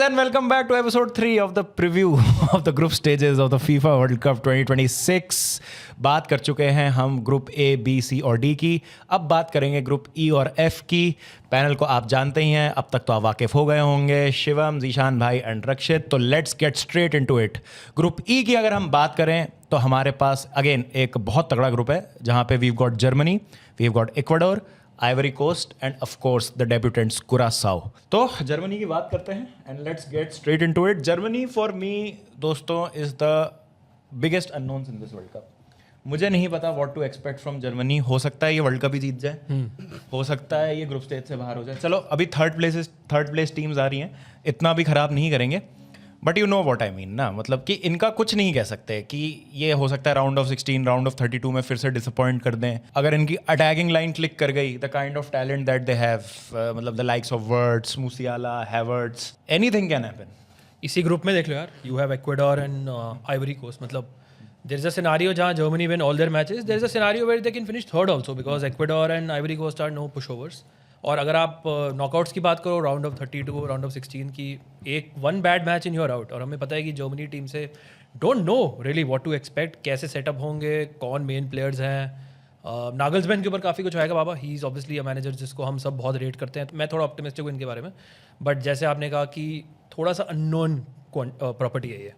and welcome back to episode 3 of the preview of the group stages of the FIFA World Cup 2026. बात कर चुके हैं हम group A, B, C और D की. अब बात करेंगे ग्रुप E और F की. पैनल को आप जानते ही हैं, अब तक तो आप वाकिफ हो गए होंगे, शिवम, जीशान भाई एंड रक्षित. तो let's get straight into it. Group E की अगर हम बात करें तो हमारे पास अगेन एक बहुत तगड़ा ग्रुप है जहाँ पे we've got Germany, we've got Ecuador, Ivory Coast and of course the debutantes Curacao. तो जर्मनी की बात करते हैं and let's get straight into it. Germany for me दोस्तों is the biggest unknowns in this world cup. मुझे नहीं पता what to expect from Germany. हो सकता है ये वर्ल्ड कप ही जीत जाए, हो सकता है ये ग्रुप स्टेज से बाहर हो जाए. चलो अभी थर्ड प्लेस टीम्स आ रही हैं, इतना भी खराब नहीं करेंगे. But you know what I mean ना, मतलब कि इनका कुछ नहीं कह सकते कि ये हो सकता है राउंड ऑफ 16, राउंड ऑफ 32 में फिर से डिसअपॉइंट कर दें. अगर इनकी अटैकिंग लाइन क्लिक कर गई, the kind of talent that they have, मतलब the likes of Wirtz, Musiala, Havertz, anything can happen. इसी ग्रुप में देख लो यार, you have Ecuador and Ivory Coast. मतलब देयर इज अ सिनेरियो जहां Germany win all their matches, there is a scenario where they can finish third also because Ecuador and Ivory Coast are no pushovers. और अगर आप knockouts की बात करो, round of 32, round of 16 की, एक one bad match in your out. और हमें पता है कि जर्मनी टीम से don't know really what to expect, कैसे सेटअप होंगे, कौन मेन प्लेयर्स हैं. नागल्समैन के ऊपर काफ़ी कुछ आएगा बाबा. He is obviously a manager जिसको हम सब बहुत रेट करते हैं. मैं थोड़ा ऑप्टिमिस्टिक हूँ इनके बारे में. बट जैसे आपने कहा कि थोड़ा सा अननोन प्रॉपर्टी है ये.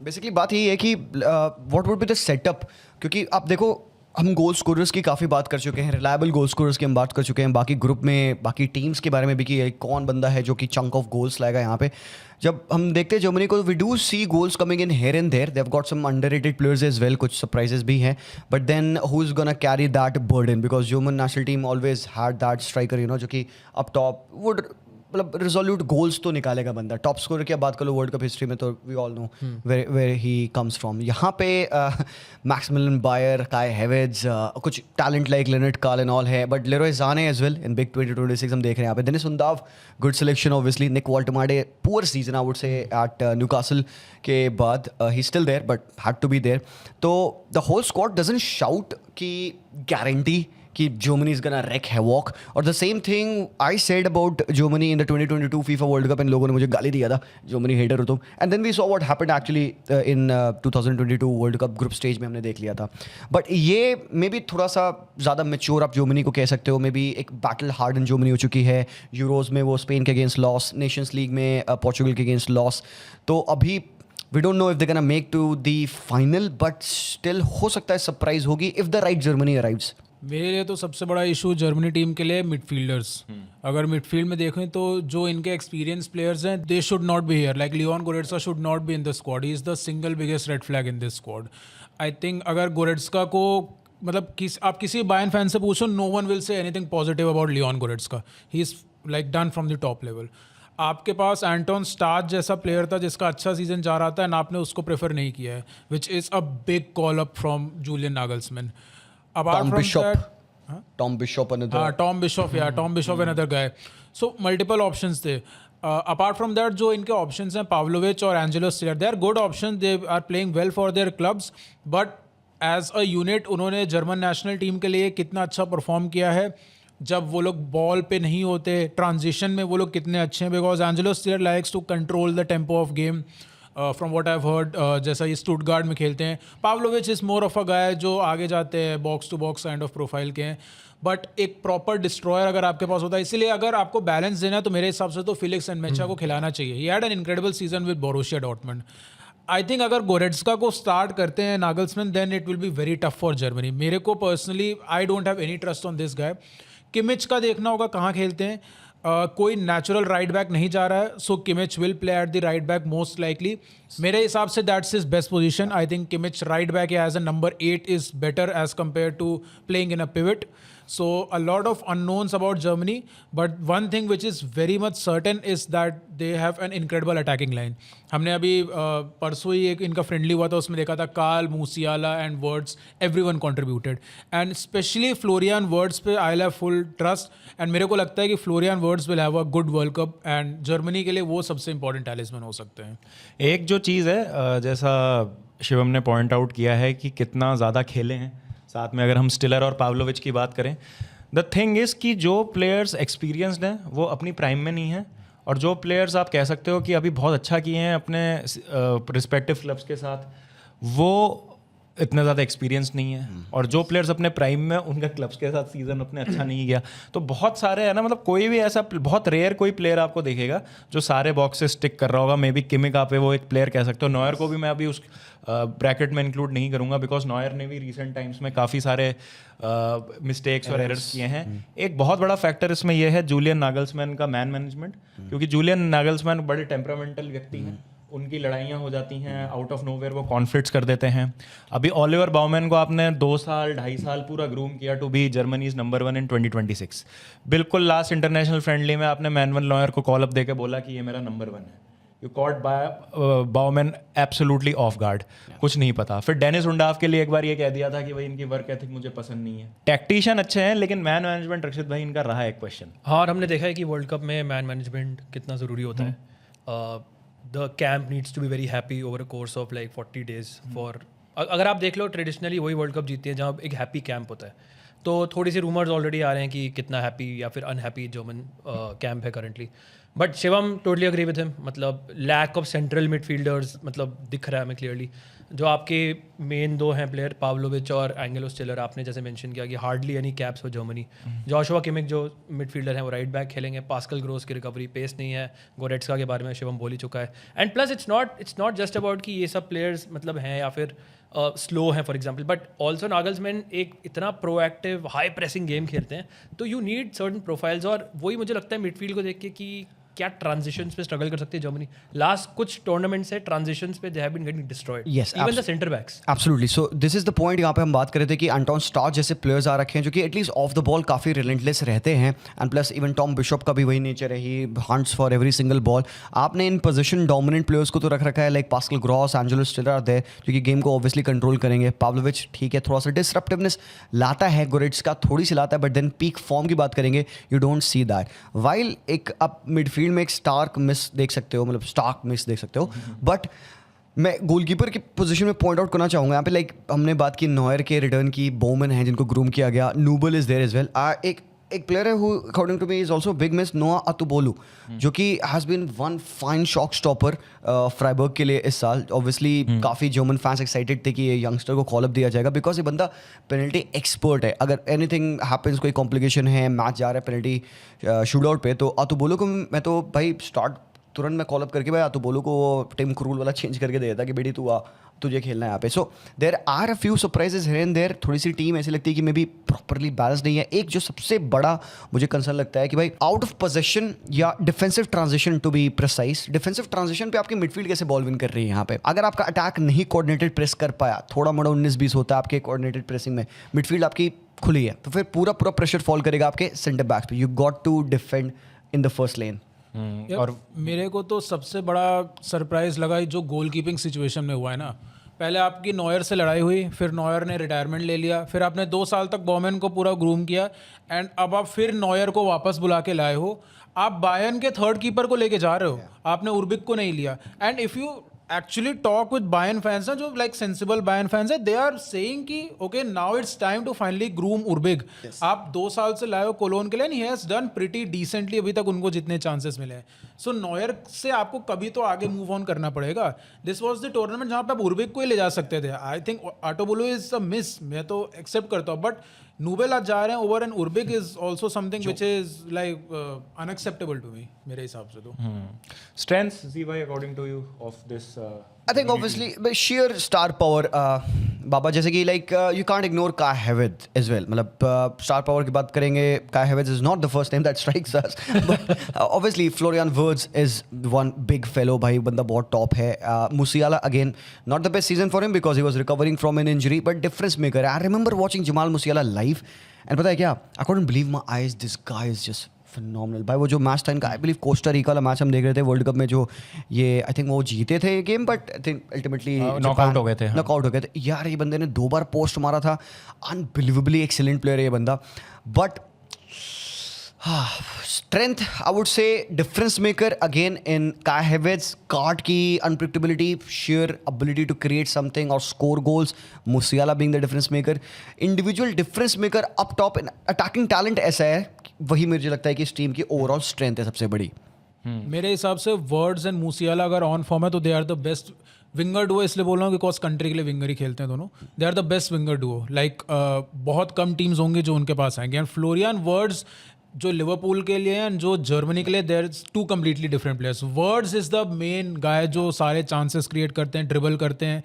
बेसिकली बात यही है कि what would be the setup, क्योंकि आप देखो हम गोल स्कोरर्स की काफ़ी बात कर चुके हैं, रिलायबल गोल स्कोरर्स की हम बात कर चुके हैं, बाकी ग्रुप में बाकी टीम्स के बारे में भी कि कौन बंदा है जो कि चंक ऑफ गोल्स लाएगा यहाँ पे. जब हम देखते हैं जर्मनी को, we do see goals coming in here and there. They have got some underrated players as well, कुछ सरप्राइजेस भी हैं. But then who is gonna carry that burden, because German national team always had that striker you know, जो कि up top would मतलब resolute goals तो निकालेगा बंदा. Top scorer की बात करो वर्ल्ड कप हिस्ट्री में तो we all know where he comes from. यहाँ पे मैक्सिमिलियन बायर, काई हैवर्ट्ज, कुछ talent like Lennart Karl and all है. But Leroy Sane as well in big 2026 हम देख रहे हैं यहाँ पे. Deniz Undav good selection obviously. Nick Woltemade poor season I would say at Newcastle के बाद, he still there but had to be there. तो the whole squad doesn't shout कि गारंटी कि Germany is gonna wreak havoc. और the same thing I said about Germany in the 2022 FIFA world cup. इन लोगों ने मुझे गाली दिया था, Germany हेटर हो तुम. And then we saw what happened actually in 2022 world cup group stage में हमने देख लिया था. बट ये मे बी थोड़ा सा ज़्यादा मेच्योर आप Germany को कह सकते हो. मे बी एक बैटल हार्ड इन Germany हो चुकी है. यूरोज़ में वो स्पेन के अगेंस्ट लॉस, नेशंस लीग में पोर्चुगल के अगेंस्ट लॉस. तो अभी we don't know if they can make to the final, but still हो सकता है सरप्राइज होगी if the right Germany arrives. मेरे लिए तो सबसे बड़ा इशू जर्मनी टीम के लिए मिडफील्डर्स. अगर मिडफील्ड में देखें तो जो इनके एक्सपीरियंस प्लेयर्स हैं, they should not be here. Like Leon Goretzka should not be in the squad. He is the single biggest red flag in this squad. I think अगर गोरेट्स्का को मतलब आप किसी बायर्न फैन से पूछो, no one will say anything positive about Leon Goretzka. He is like done from the top level. आपके पास Anton Stach जैसा प्लेयर था जिसका अच्छा सीजन जा रहा था एंड आपने उसको प्रेफर नहीं किया है, which is a big call up from Julian Nagelsmann. Tom Bishop another. Tom Bishop another guy. So multiple options थे. Apart from that, जो इनके options हैं Pavlovic और Angelo Stiller, they are good options. They are playing well for their clubs. But as a unit, उन्होंने German national team के लिए कितना अच्छा परफॉर्म किया है. जब वो लोग बॉल पे नहीं होते, ट्रांजिशन में वो लोग कितने अच्छे हैं. Because Angelo Stiller likes to control the tempo of game. From what I have heard, जैसा ये स्टुटगार्ट में खेलते हैं. Pavlovic is more of a guy जो आगे जाते हैं, box to box kind of profile के हैं. बट एक प्रॉपर डिस्ट्रॉयर अगर आपके पास होता है, इसीलिए अगर आपको बैलेंस देना है तो मेरे हिसाब से तो फिलिक्स एंड मेचा को खिलाना चाहिए. He had an incredible season with Borussia Dortmund. I think अगर गोरेट्स्का को स्टार्ट करते हैं Nagelsmann, then it will be very tough for Germany. मेरे को personally I don't have any trust on this guy. Kimmich का देखना होगा कहाँ खेलते हैं. कोई नेचुरल राइट बैक नहीं जा रहा है, so Kimmich will play at the right back most likely. मेरे हिसाब से that's his best position. I think Kimmich right back as a number 8 is better as compare to playing in a pivot. So a lot of unknowns about Germany, but one thing which is very much certain is that they have an incredible attacking line. हमने अभी परसों ही एक इनका friendly हुआ था, उसमें देखा था Karl, Musiala and Wirtz, everyone contributed. And specially Florian Wirtz पे I have full trust. And मेरे को लगता है कि Florian Wirtz will have a good world cup and Germany के लिए वो सबसे इंपॉर्टेंट टैलिस्मैन हो सकते हैं. एक जो चीज़ है, जैसा शिवम ने पॉइंट आउट किया है कि कितना ज़्यादा खेले हैं साथ में, अगर हम स्टिलर और पावलोविच की बात करें, द थिंग इज़ कि जो प्लेयर्स एक्सपीरियंसड हैं वो अपनी प्राइम में नहीं हैं और जो प्लेयर्स आप कह सकते हो कि अभी बहुत अच्छा किए हैं अपने रिस्पेक्टिव क्लब्स के साथ, वो इतना ज़्यादा एक्सपीरियंस नहीं है। और जो प्लेयर्स अपने प्राइम में, उनका क्लब्स के साथ सीजन अपने अच्छा नहीं गया। तो बहुत सारे है ना, मतलब कोई भी ऐसा बहुत रेयर कोई प्लेयर आपको देखेगा जो सारे बॉक्सेस स्टिक कर रहा होगा। मे बी किमिका पे वो एक प्लेयर कह सकते हो। नॉयर को भी मैं अभी उस ब्रैकेट में इंक्लूड नहीं करूंगा, बिकॉज नॉयर ने भी रिसेंट टाइम्स में काफ़ी सारे मिस्टेक्स और एरर्स किए हैं। एक बहुत बड़ा फैक्टर इसमें यह है जुलियन नागल्समैन का मैन मैनेजमेंट, क्योंकि जुलियन नागल्समैन बड़े टेम्परामेंटल व्यक्ति हैं। उनकी लड़ाइयाँ हो जाती हैं, आउट ऑफ नोवेयर वो कॉन्फ्लिक्ट्स कर देते हैं। अभी ओलिवर बाउमैन को आपने 2 साल 2.5 साल पूरा ग्रूम किया to be Germany's number 1 in 2026। बिल्कुल लास्ट इंटरनेशनल फ्रेंडली में आपने मैनुअल नॉयर को कॉल अप देके बोला कि ये मेरा नंबर 1 है। You caught by Baumann absolutely off guard, कुछ नहीं पता। फिर डेनिस उंडाफ के लिए एक बार ये कह दिया था कि भाई इनकी वर्क एथिक मुझे पसंद नहीं है। टैक्टिशियन अच्छे हैं, लेकिन मैन मैनेजमेंट रक्षित भाई इनका रहा है एक क्वेश्चन। हाँ, और हमने देखा है कि वर्ल्ड कप में मैन मैनेजमेंट कितना ज़रूरी होता है। The camp needs to be very happy over a course of like 40 days for. अगर आप देख लो ट्रेडिशनली वही वर्ल्ड कप जीतती है जहाँ एक हैप्पी कैंप होता है। तो थोड़ी सी रूमर्स ऑलरेडी आ रहे हैं कि कितना हैप्पी या फिर अनहैप्पी जर्मन कैंप है currently. But Shivam totally agree with him, मतलब लैक ऑफ सेंट्रल मिडफील्डर्स मतलब दिख रहा है हमें क्लियरली। जो आपके मेन 2 हैं प्लेयर पाव्लोविच और एंगेलो स्टिलर, आपने जैसे मेंशन किया कि hardly any caps for Germany. Joshua Kimmich जो मिडफील्डर हैं वो राइट बैक खेलेंगे। पास्कल ग्रोस की रिकवरी, पेस नहीं है। गोरेट्स्का के बारे में शिवम बोल ही चुका है। And plus it's not just about कि ये सब प्लेयर्स मतलब हैं या फिर स्लो हैं for example, but also Nagelsmann एक इतना प्रोएक्टिव हाई प्रेसिंग गेम खेलते हैं, तो यू नीड सर्टन प्रोफाइल्स। और वही मुझे लगता है मिडफील्ड को देख के कि क्या ट्रांजिशंस पे स्ट्रगल कर सकती है जर्मनी। लास्ट कुछ टूर्नामेंट्स है ट्रांजिशंस पे they have been getting destroyed, Yes, even the centre backs. Absolutely. So this is the point यहाँ पे हम बात कर रहे थे कि एंटोन स्टार्च जैसे प्लेयर्स आ रखे हैं जो कि एटलीस्ट ऑफ द बॉल काफ़ी रिलेंटलेस रहते हैं। And plus even Tom Bischof का भी वही नेचर है, he hunts for every single ball. आपने इन पोजीशन डोमिनेंट प्लेयर्स को तो रख रखा है, like Pascal Gross, Angelo Stiller are there, जो कि गेम को ऑब्वियसली कंट्रोल करेंगे। पाव्लोविच ठीक है, थोड़ा सा डिसरप्टिवनेस लाता है, गोरेट्स्का थोड़ी सी लाता है, बट देन पीक फॉर्म की बात करेंगे you don't see that. While एक आप मिडफील्ड में एक स्टार्क मिस देख सकते हो, मतलब स्टार्क मिस देख सकते हो। बट मैं गोलकीपर की पोजीशन में पॉइंट आउट करना चाहूँगा यहाँ पे, लाइक हमने बात की नॉयर के रिटर्न की, बोमन है जिनको ग्रूम किया गया, Nubel is there as well. एक प्लेयर है who according to me is also big miss, Noah Atubolu, जो कि has been one fine shot stopper Freiburg के लिए इस साल। ऑब्वियसली काफ़ी जर्मन फैंस एक्साइटेड थे कि ये यंगस्टर को कॉल अप दिया जाएगा, बिकॉज ये बंदा पेनल्टी एक्सपर्ट है। अगर एनीथिंग हैपेंस, कोई कॉम्प्लिकेशन है, मैच जा रहा है पेनल्टी शूट आउट पे, तो अतुबोलू को मैं तो भाई स्टार्ट तुरंत मैं कॉल अप करके भाई अतुबोलू को टिम क्रूल वाला चेंज करके दे देता कि बेटी तू आ, तुझे खेलना है यहाँ पे। So there are a few surprises here and there. थोड़ी सी टीम ऐसी लगती है कि मे बी प्रॉपरली बैलेंस नहीं है। एक जो सबसे बड़ा मुझे कंसर्न लगता है कि भाई आउट ऑफ पोजीशन या defensive transition, to be precise, defensive transition पे आपकी मिडफील्ड कैसे बॉल विन कर रही है यहाँ पे। अगर आपका अटैक नहीं कोऑर्डिनेटेड प्रेस कर पाया, थोड़ा मोड़ा 19-20 होता है आपके कोऑर्डिनेटेड प्रेसिंग में, मिडफील्ड आपकी खुली है, तो फिर पूरा प्रेशर फॉल करेगा आपके सेंटर बैक्स पे। You got to defend in the first lane. और मेरे को तो सबसे बड़ा सरप्राइज लगा जो गोलकीपिंग सिचुएशन में हुआ है ना। पहले आपकी नॉयर से लड़ाई हुई, फिर नॉयर ने रिटायरमेंट ले लिया, फिर आपने 2 साल तक बॉमन को पूरा ग्रूम किया, एंड अब आप फिर नॉयर को वापस बुला के लाए हो। आप बायर्न के 3rd कीपर को लेके जा रहे हो, आपने उर्बिक को नहीं लिया। And if you actually talk with Bayern fans ना, जो लाइक सेंसिबल बायर्न फैंस है, दे आर सेइंग कि okay now it's time to finally groom Urbig. आप 2 साल से लाए हो कोलोन के लिए, he has done pretty decently अभी तक उनको जितने चांसेस मिले हैं। सो नॉयर से आपको कभी तो आगे मूव ऑन करना पड़ेगा। दिस वाज द टूर्नामेंट जहाँ पे आप उर्बिक को ही ले जा सकते थे। I think Atubolu is a miss, मैं तो एक्सेप्ट करता हूँ, बट नूबेल आज जा रहे हैं over and Urbig is also something which is like unacceptable to me, मेरे हिसाब से तो। Strengths, Ziva, according to you, of this? I think obviously sheer star power, बाबा, जैसे कि like you can't ignore Kai Havertz as well. मतलब star power की बात करेंगे, Kai Havertz is not the first name that strikes us, but obviously Florian Wirtz is one big fellow, भाई बंदा बहुत top है। Musiala again not the best season for him because he was recovering from an injury, but difference maker. I remember watching Jamal Musiala live and पता है क्या, I couldn't believe my eyes. This guy is just phenomenal भाई। वो जो match था इनका, I believe Costa Rica वाला match हम देख रहे थे वर्ल्ड कप में, जो ये आई थिंक वो जीते थे game, but I think ultimately knockout हो गए थे। नॉकआउट हो गए थे यार। ये बंदे ने 2 बार पोस्ट मारा था, अनबिलीवेबली एक्सीलेंट प्लेयर है ये बंदा। But strength I would say difference maker again in Kai Havertz, card की unpredictability, sheer ability to create something और score goals, Musiala being the difference maker, individual difference maker up top, attacking talent ऐसा है, वही मुझे लगता है कि इस टीम की ओवरऑल स्ट्रेंथ है सबसे बड़ी। मेरे हिसाब से वर्ड्स एंड मूसियाला अगर ऑन फॉर्म है तो they are the best winger duo, इसलिए बोल रहा हूँ बिकॉज कंट्री के लिए विंगर ही खेलते हैं दोनों. They are the best winger duo. Like बहुत कम टीम्स होंगे जो उनके पास आएंगे. एंड फ्लोरियन वर्ड्स जो लिवरपूल के लिए एंड जो जर्मनी के लिए, there is two completely different players. Wirtz is the main guy जो सारे चांसेस क्रिएट करते हैं, ड्रिबल करते हैं.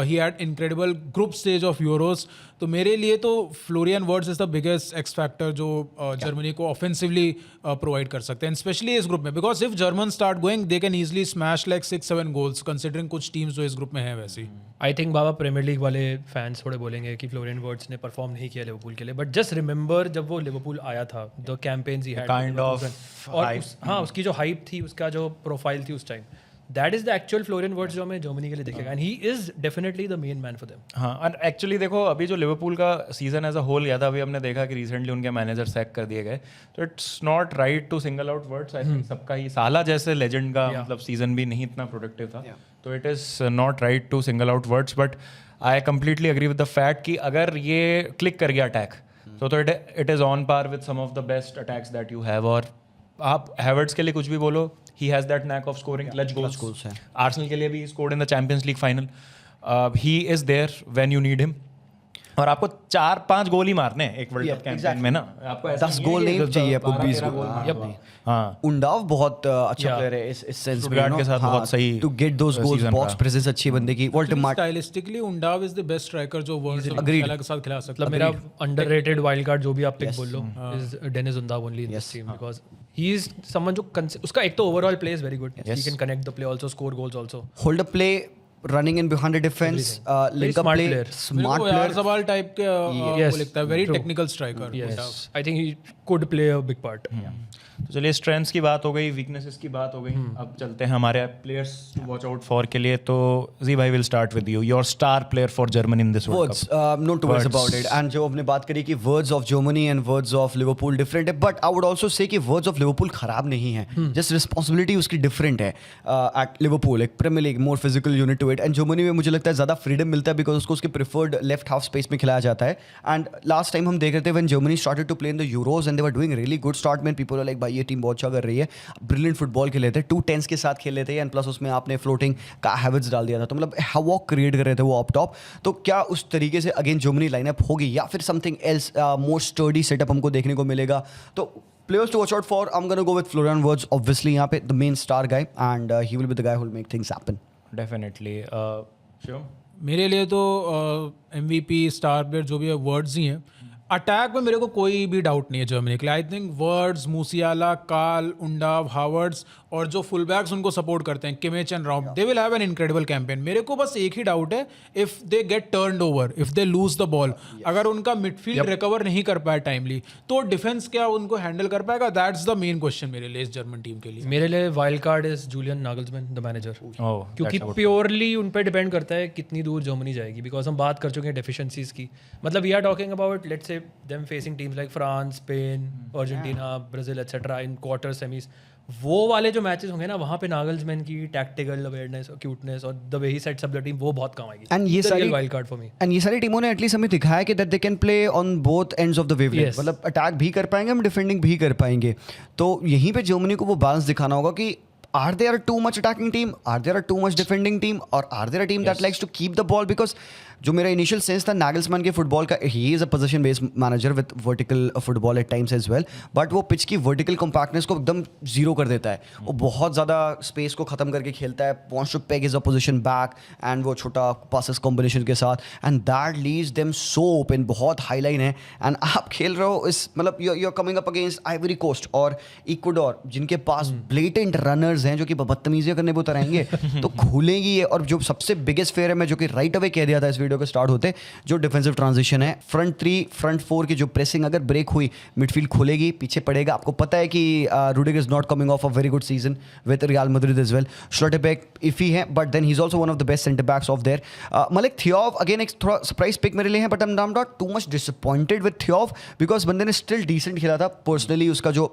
He had incredible group stage of Euros. तो मेरे लिए तो Florian Wirtz is the biggest X factor जो जर्मनी को ऑफेंसिवली प्रोवाइड कर सकते हैं, स्पेशली इस ग्रुप में. Because if German start going they can easily smash like 6-7 goals considering कुछ टीम्स जो इस ग्रुप में है वैसी. आई थिंक बाबा प्रीमियर लीग वाले फैंस थोड़े बोलेंगे कि फ्लोरियन वर्ड्स ने परफॉर्म नहीं किया लिवरपूल के लिए, बट जस्ट रिमेंबर जब वो लिवरपूल आया था, the campaigns he had Kind of और हाँ उसकी जो हाइप थी, उसका जो प्रोफाइल थी उस time, that is the actual Florian Wirtz जो हमें जर्मनी के लिए दिखेगा. And he is definitely the main man for them. हाँ, और एक्चुअली देखो अभी जो लिवरपूल का सीजन एज अ होल गया था, अभी हमने देखा कि रिसेंटली उनके मैनेजर सैक कर दिए गए. तो it's not right to single out Wirtz. I think सबका ही साला जैसे लेजेंड का मतलब सीजन भी नहीं इतना प्रोडक्टिव था. तो it is not right to single out Wirtz. But I completely agree with the fact कि अगर ये क्लिक कर गया अटैक तो it is on par with some of the best attacks that you have. और आप हैवर्ट्स के लिए कुछ भी बोलो, he has that knack of scoring clutch goals. Arsenal के लिए भी scored in the Champions League final. He is there when you need him. और आपको 4-5 गोल ही मारने हैं एक वर्ल्ड कप कैंपेन में ना. आपको 10 गोल नहीं चाहिए, आपको 20 गोल. हाँ, उंडाव बहुत अच्छा प्लेयर है इस सेंस में. स्टुटगार्ट के साथ बहुत सही to get those goals, box presence अच्छी बंदे की. Woltemade stylistically Undav is the best striker जो वर्ल्ड के साथ खिला सकता है. मतलब मेरा अंडररेटेड वाइल्ड कार्ड जो भी आप पिक बोल लो is Deniz Undav only in this team, because he is someone जो उसका एक तो overall play is very good. He can connect the play also, score goals also, hold up play, running in behind the defense, link up smart play, player. smart player. सवाल type के Yes, वो लगता है, very true. Technical striker. yes, I think he could play a big part. तो चलिए strengths की बात हो गई, वीकनेसेस की बात हो गई. अब चलते हैं हमारे players to watch out for के लिए. तो जी भाई will start with you, your star player for Germany in this world Words, no two ways about it. And जो हमने बात करी कि words of Germany and words of Liverpool different है, but I would also say कि words of Liverpool खराब नहीं है. Just responsibility उसकी different है. At Liverpool एक Premier League more physical unit to it, and Germany में मुझे लगता है ज़्यादा freedom मिलता है because उसको उसके preferred left half space में खिलाया जाता है. And last time हम देख रहे थे when Germany started to play in the Euros and they were doing really good start में, people were like भाई ये टीम बहुत अच्छा कर रही है, ब्रिलियंट फुटबॉल खेले थे, 2-10s के साथ खेले थे, एंड प्लस उसमें आपने फ्लोटिंग का हैविट्स डाल दिया था. तो मतलब हैवॉक क्रिएट कर रहे थे वो अप टॉप. तो क्या उस तरीके से अगेन जर्मनी लाइनअप होगी या फिर समथिंग एल्स मोर स्टर्डी सेटअप हमको देखने को मिलेगा? तो players to watch out for, I'm going to go with Florian Wirtz, obviously यहाँ पे the main star guy, and he will be the guy who will make things happen. Definitely. Sure, मेरे लिए तो MVP स्टार प्लेयर जो भी है words ही हैं. Attack में मेरे को कोई भी डाउट नहीं है जर्मनी के लिए. आई थिंक वर्ड्स, मूसियाला, काल, उंडाव, हावर्ड्स और जो फुल बैक्स उनको सपोर्ट करते हैं, Kimmich and Raum, they will have an incredible campaign. मेरे को बस एक ही डाउट है, if they get turned over, if they lose the ball, अगर उनका मिडफील्ड रिकवर नहीं कर पाया टाइमली, तो डिफेंस क्या उनको हैंडल कर पाएगा? दैट्स द मेन क्वेश्चन मेरे लिए इस जर्मन टीम के लिए. मेरे लिए wild card is Julian Nagelsmann the manager, क्योंकि प्योरली उन पे डिपेंड करता है कितनी दूर जर्मनी जाएगी. बिकॉज हम बात कर चुके हैं डेफिशिएंसीज की. मतलब we are talking about let's say them facing teams like France, Spain, Argentina, Brazil etcetera in quarter semis. वो वाले जो मैचेस होंगे ना, वहाँ पे नागल्समैन की टैक्टिकल अवेयरनेस और क्यूटनेस और the way he sets up the team, वो बहुत काम आएगी. एंड ये सारी wild card for me. And ये सारी टीमों ने एटलीस्ट हमें दिखाया है कि that they can play on both ends of the wavelength. मतलब अटैक भी कर पाएंगे, हम डिफेंडिंग भी कर पाएंगे. तो यहीं पे जर्मनी को वो बैलेंस दिखाना होगा कि are there too much attacking team, are there too much defending team, or are there a team that likes to keep the ball? Because जो मेरा इनिशियल सेंस था नागल्समैन के फुटबॉल का, he is a position based manager with vertical football at times as well, but वो pitch की vertical compactness को एकदम zero कर देता है. वो बहुत ज़्यादा स्पेस को ख़त्म करके खेलता है, wants to peg his opposition back, and वो छोटा पासेस कॉम्बिनेशन के साथ, and that leaves them so open. बहुत हाई लाइन है, एंड आप खेल रहे हो इस मतलब you are coming up against Ivory Coast और इक्वाडोर, जिनके पास ब्लेटेंट रनर्स हैं जो कि बदतमीजियाँ करने पे उतर आएंगे. तो खुलेगी ये. और जो सबसे बिगेस्ट फेयर है, मैं जो कि राइट अवे कह दिया था इस वीडियो के स्टार्ट होते, जो डिफेंसिव ट्रांजिशन है, फ्रंट 3 फ्रंट 4 की जो प्रेसिंग अगर ब्रेक हुई, मिडफील्ड खुलेगी, पीछे पड़ेगा. आपको पता है कि Rudiger is not coming off a very good season with Real Madrid as well. Schlotterbeck iffy है, but then he is also one of the best centre backs of there. Malick Thiaw again एक थोड़ा surprise pick मेरे लिए है, but I am not too much disappointed with Thiaw because बंदे ने still decent खेला था. पर्सनली उसका जो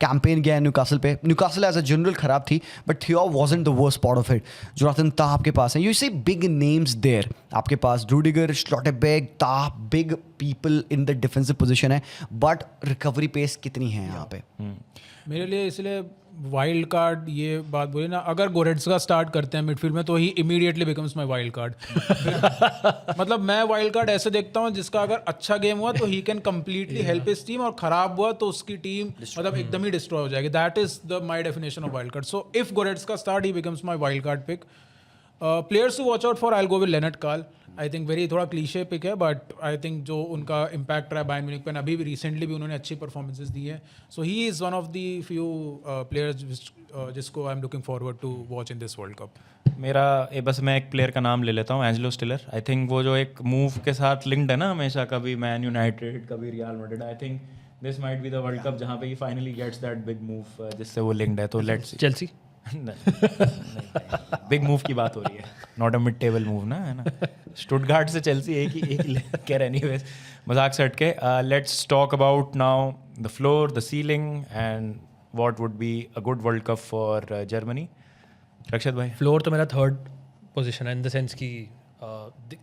कैंपेन गया है न्यूकासल पे, न्यूकासल एज अ जनरल खराब थी, but Thiaw wasn't the worst part of it. Jonathan Tah आपके पास है, you see big names there. आपके पास Rudiger, Schlotterbeck, Tah, big people in the defensive position है, बट रिकवरी पेस कितनी है यहाँ पे? मेरे लिए इसलिए वाइल्ड कार्ड ये बात बोली ना, अगर गोरेट्सका स्टार्ट करते हैं मिडफील्ड में तो he immediately becomes my wild card. मतलब मैं वाइल्ड कार्ड ऐसे देखता हूँ जिसका अगर अच्छा गेम हुआ तो he can completely help his team, और खराब हुआ तो उसकी टीम मतलब एकदम ही डिस्ट्रॉय हो जाएगी। That is the my definition of wild card. So if Goretzka start he becomes my wild card pick. Players to watch out for, I will go with Lennart Karl. I think very थोड़ा cliche pick है, but I think जो उनका impact रहा है Bayern Munich पे, अभी भी recently भी उन्होंने अच्छी परफॉर्मेंसेस दी है। So he is one of the few players जिसको I am looking forward to watch in this world cup. मेरा बस मैं एक प्लेयर का नाम ले लेता हूँ, एंजेलो स्टिलर। आई थिंक वो जो एक मूव के साथ लिंक्ड है ना हमेशा, कभी मैन यूनाइटेड कभी Real Madrid, I think this might be the world cup जहाँ पे he finally gets that big move जिससे वो लिंक्ड है। तो लेट्स चेल्सी बिग मूव की बात हो रही है, not a mid table move ना, है ना। स्टुटगार्ट से चेल्सी एक ही कह रहे। एनीवेज, मजाक से हटके, let's talk about now the floor, the ceiling and what would be a good world cup for Germany. Rakshit भाई, फ्लोर तो मेरा थर्ड पोजीशन है, इन द सेंस कि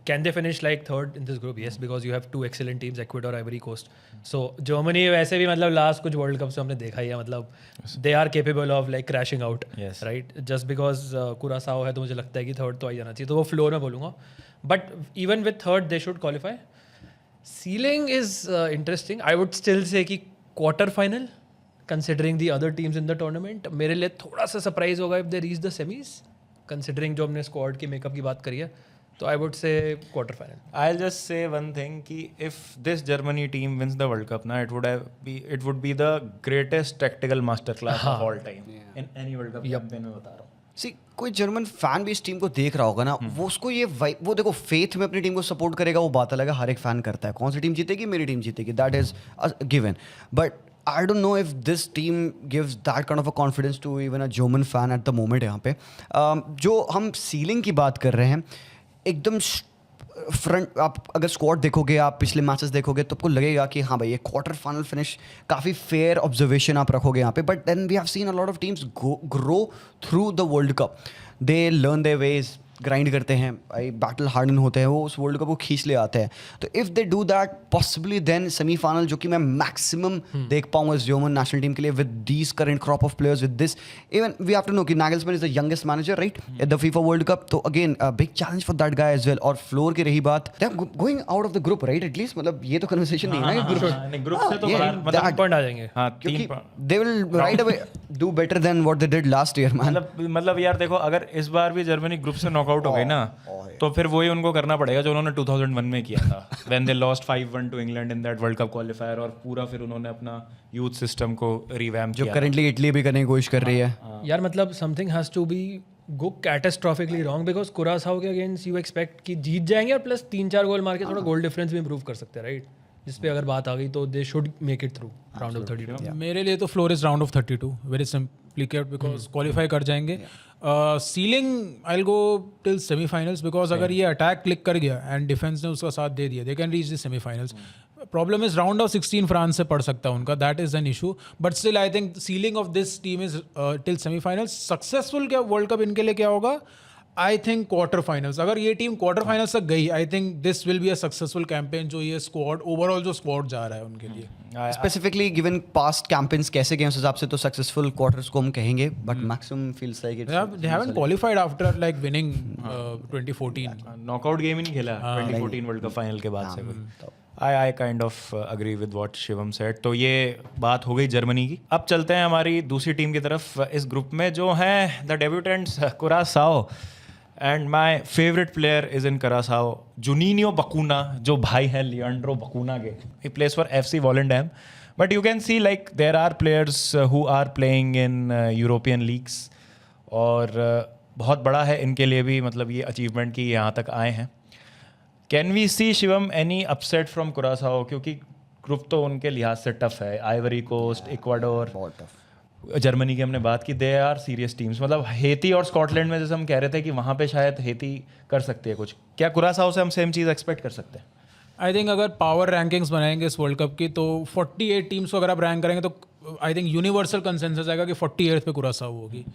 can they finish like third in this group? Yes, because you have two excellent teams, Ecuador, Ivory Coast. So Germany वैसे भी मतलब last कुछ world cup से हमने देखा ही है, मतलब they are capable of like crashing out, Yes. Right? Just because Curacao है तो मुझे लगता है कि थर्ड तो आ जाना चाहिए, तो वो फ्लोर में बोलूँगा। But even with third they should qualify. Ceiling is interesting. I would still say कि quarter final, considering the other teams in the tournament. मेरे लिए थोड़ा सा सरप्राइज होगा if they reach the semis, considering जो हमने स्क्वाड की makeup की बात करी है। तो आई वुड से quarter final. I'll just say one thing कि if this Germany team wins the World Cup ना, it would be the greatest tactical masterclass of all time in any World Cup campaign में बता रहा हूँ। सी कोई German fan भी इस team को देख रहा होगा ना, वो उसको ये वो देखो फेथ में अपनी टीम को सपोर्ट करेगा, वो बात अलग है, हर एक फैन करता है कौन सी टीम जीतेगी, मेरी टीम जीतेगी, that is given. But I don't know if this team gives that kind of a confidence to even a German fan at the moment. यहाँ पे जो हम सीलिंग की बात कर रहे हैं, एकदम फ्रंट, आप अगर स्क्वाड देखोगे, आप पिछले मैचेस देखोगे तो आपको लगेगा कि हाँ भाई ये क्वार्टर फाइनल फिनिश काफ़ी फेयर ऑब्जर्वेशन आप रखोगे यहाँ पे। But then we have seen a lot of teams grow through the world cup, they learn their ways, grind करते हैं, बैटल हार्डन होते हैं, वो उस वर्ल्ड कप को खींच ले आते हैं। तो if they do that possibly then semifinal, जो कि मैं मैक्सिमम देख पाऊंगा इस जर्मन नेशनल टीम के लिए with these current crop of players, with this even we have to know कि Nagelsmann is the youngest manager right at the FIFA world cup. तो again big challenge for that guy as well. और floor की रही बात, they are going out of the group right, at least मतलब ये तो conversation नहीं है ना ग्रुप से तो Yeah, बाहर, that- मतलब पॉइंट आ जाएंगे। हाँ, क्योंकि 3 they will write away do better than what they did last year man. मतलब यार देखो, अगर इस बार भी जर्मनी ग्रुप से नॉकआउट हो गई ना, तो फिर वही उनको करना पड़ेगा जो उन्होंने 2001 में किया था, when they lost 5-1 to England in that world cup qualifier. और पूरा फिर उन्होंने अपना यूथ सिस्टम को रिवैम्प जो किया। करेंटली इटली भी करने की कोशिश कर रही है। यार मतलब something has to be go catastrophically wrong, because Curacao के अगेंस्ट यू एक्सपेक्ट कि जीत जाएंगे और प्लस 3-4 गोल मार के थोड़ा गोल डिफरेंस भी इंप्रूव कर सकते हैं, राइट? जिस पे अगर बात आ गई तो they should make it through round of 32। मेरे लिए तो floor is round of 32, very simply kept, because qualify कर जाएंगे। Ceiling I will go till semifinals, because अगर ये अटैक क्लिक कर गया एंड डिफेंस ने उसका साथ दे दिया, दे can reach the semifinals. Problem is round of 16 France से पड़ सकता है उनका, that is an issue. But still I think ceiling of this team is till semifinals. Successful क्या वर्ल्ड कप इनके लिए क्या होगा? I think quarter finals. अगर ये टीम क्वार्टर फाइनल्स तक गई, आई think this will be a successful campaign, जो ये स्क्वाड ओवरऑल जो स्क्वाड जा रहा है उनके लिए। स्पेसिफिकली गिवन पास्ट कैंपेन्स कैसे गए उस हिसाब से तो सक्सेसफुल क्वार्टर्स को हम कहेंगे, but maximum feels like it's They haven't qualified after like winning 2014. Knockout game ही नहीं खेला 2014 वर्ल्ड कप फाइनल के बाद से। I kind of agree with what Shivam said. तो ये बात हो गई जर्मनी की। अब चलते हैं हमारी दूसरी टीम की तरफ इस ग्रुप में, जो हैं the debutantes Curacao. And my favourite player is in Curacao, Juninho Bacuna, जो भाई हैं लिएंड्रो बकुना के। He plays for FC Volendam. But you can see like there are players who are playing in European leagues, और बहुत बड़ा है इनके लिए भी, मतलब ये अचीवमेंट की यहाँ तक आए हैं। Can we see Shivam any upset from Curacao? क्योंकि ग्रुप तो उनके लिहाज से टफ है, आइवरी कोस्ट, इक्वाडोर, बहुत टफ। जर्मनी की हमने बात की, दे आर सीरियस टीम्स। मतलब हेती और स्कॉटलैंड में जैसे हम कह रहे थे कि वहाँ पे शायद हेती कर सकती है कुछ, क्या कुरासाओ से हम सेम चीज़ एक्सपेक्ट कर सकते हैं? आई थिंक अगर पावर रैंकिंग्स बनाएंगे इस वर्ल्ड कप की, तो 48 टीम्स को अगर आप रैंक करेंगे तो आई थिंक यूनिवर्सल कंसेंसस आएगा कि 48th पे कुरासाओ होगी।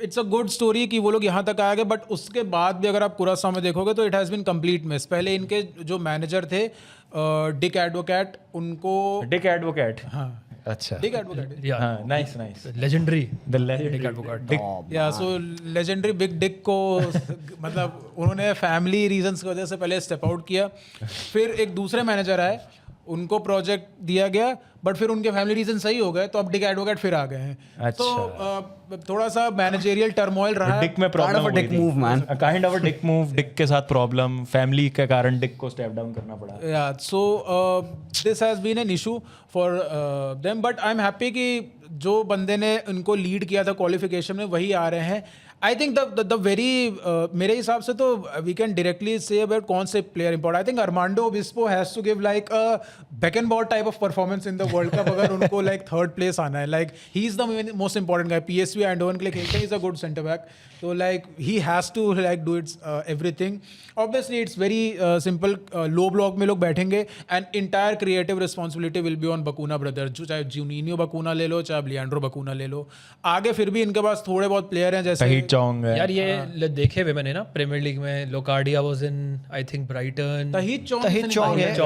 इट्स अ गुड स्टोरी कि वो लोग यहाँ तक आ गए, बट उसके बाद भी अगर आप कुरासाओ में देखोगे तो it has been complete miss. पहले इनके जो मैनेजर थे डिक एडवोकेट, उनको डिक एडवोकेट, हाँ अच्छा Dick Advocaat. Yeah. हाँ nice nice Legendary. The legendary Dick Advocaat. Dick yeah so legendary big Dick को मतलब उन्होंने फैमिली रीजंस की वजह से पहले स्टेप आउट किया, फिर एक दूसरे मैनेजर आए, उनको प्रोजेक्ट दिया गया, बट फिर उनके फैमिली रीजन सही हो गए तो अब डिक एडवोकेट फिर आ गए हैं. अच्छा. तो थोड़ा सा मैनेजेरियल टर्मोइल रहा है. डिक में problem of a dick move, man. Kind of a Dick move. Dick के साथ प्रॉब्लम, फैमिली के कारण डिक को स्टेप डाउन करना पड़ा. Yeah, so this has been an issue for them, but I'm happy कि जो बंदे ने उनको लीड किया था क्वालिफिकेशन में वही आ रहे हैं. आई थिंक द वेरी मेरे हिसाब से तो we can directly say about कौन से player important. I think Armando Obispo has to give like a backend type of performance in the world cup अगर उनको लाइक थर्ड प्लेस आना है. Like he is the most important guy. PSV Eindhoven के लिए खेलते हैं, is a good centre back. तो like he has to like do it's everything. Obviously it's very simple. Low block में लोग बैठेंगे and entire creative responsibility will be on Bacuna brother. जो चाहे जूनिनियो बकूना ले लो, चाहे लियांड्रो बकूना ले लो. आगे फिर भी इनके पास थोड़े बहुत प्लेयर हैं जैसे चोंग है. यार ये देखे हुए मैंने ना प्रीमियर लीग में. Locadia was in I think Brighton. Tahith Chong है.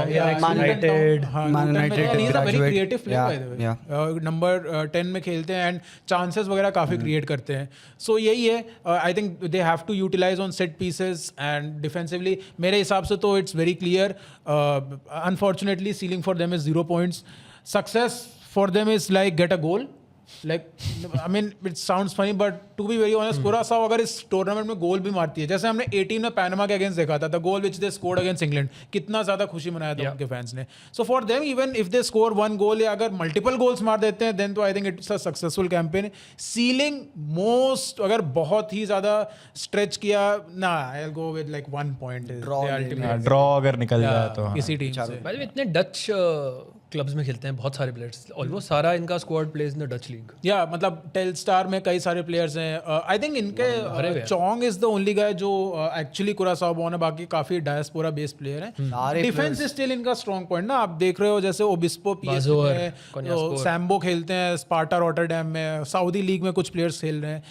Man United. Man United graduate. Creative player number 10 में खेलते हैं एंड चांसेस वगैरह काफी क्रिएट करते हैं. सो यही है. I think they have to utilize on set pieces and defensively. मेरे हिसाब से तो it's very clear. Unfortunately ceiling for them is 0 points. Success for them is like get a goal. Like, I mean, it sounds funny, but to be very honest, कुरासाओ अगर इस tournament में गोल भी मारती है, जैसे हमने 18 में पैनामा के अगेंस्ट देखा था, the goal which they scored against England, कितना ज्यादा खुशी मनाया था उनके फैंस ने. So for them even if they score 1 goal या अगर मल्टीपल गोल्स मार देते हैं, देन तो I think it's a successful campaign. Ceiling most अगर बहुत ही ज्यादा स्ट्रेच किया ना, आई will go with like 1 point. Draw अगर निकल जाए तो हाँ. किसी टीम से. भाई इतने डच क्लब्स में खेलते हैं बहुत सारे प्लेयर्स. ऑलमोस्ट सारा इनका squad plays in the Dutch league. या मतलब टेलस्टार में कई सारे प्लेयर्स हैं. आई थिंक इनके चोंग इज द ओनली गाय जो एक्चुअली कुरासाओ बोर्न है. बाकी काफी डायस्पोरा बेस्ड प्लेयर हैं. डिफेंस इज स्टिल इनका स्ट्रॉन्ग पॉइंट ना. आप देख रहे हो जैसे ओबिस्पो पीएसवी में, सैम्बो खेलते हैं स्पार्टा रॉटरडैम में, सऊदी लीग में कुछ प्लेयर्स खेल रहे हैं,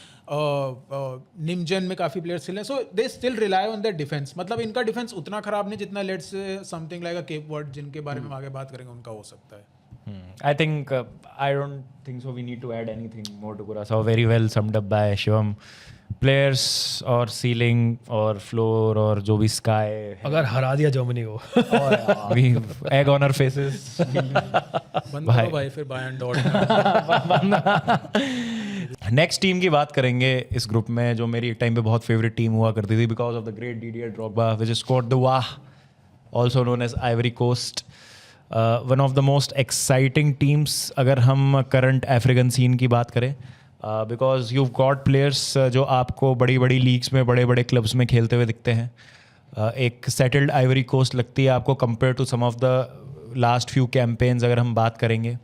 निमजन में काफी प्लेयर्स खेल रहे हैं. So they still rely on their defence. मतलब इनका डिफेंस उतना खराब नहीं जितना let's something like a Cape Verde, जिनके बारे में हम आगे बात करेंगे, उनका हो सकता है. I think I don't think so. We need to add anything more to Curaçao. Very well summed up by Shivam. Players or ceiling or floor or जो भी sky. अगर हरा दिया जर्मनी को. We egg on our faces. बंद करो भाई फिर बायर्न डॉर्टमुंड. नेक्स्ट टीम की बात करेंगे इस ग्रुप में, जो मेरी एक टाइम पे बहुत फेवरेट टीम हुआ करती थी because of the great Didier Drogba, which is Cote d'Ivoire, also known as Ivory Coast. One of the most exciting teams अगर हम करंट अफ्रीकन सीन की बात करें, बिकॉज यू गॉट प्लेयर्स जो आपको बड़ी बड़ी लीग्स में बड़े बड़े क्लब्स में खेलते हुए दिखते हैं. एक सेटल्ड आइवरी कोस्ट लगती है आपको compare to some of the last few campaigns. अगर हम बात करेंगे,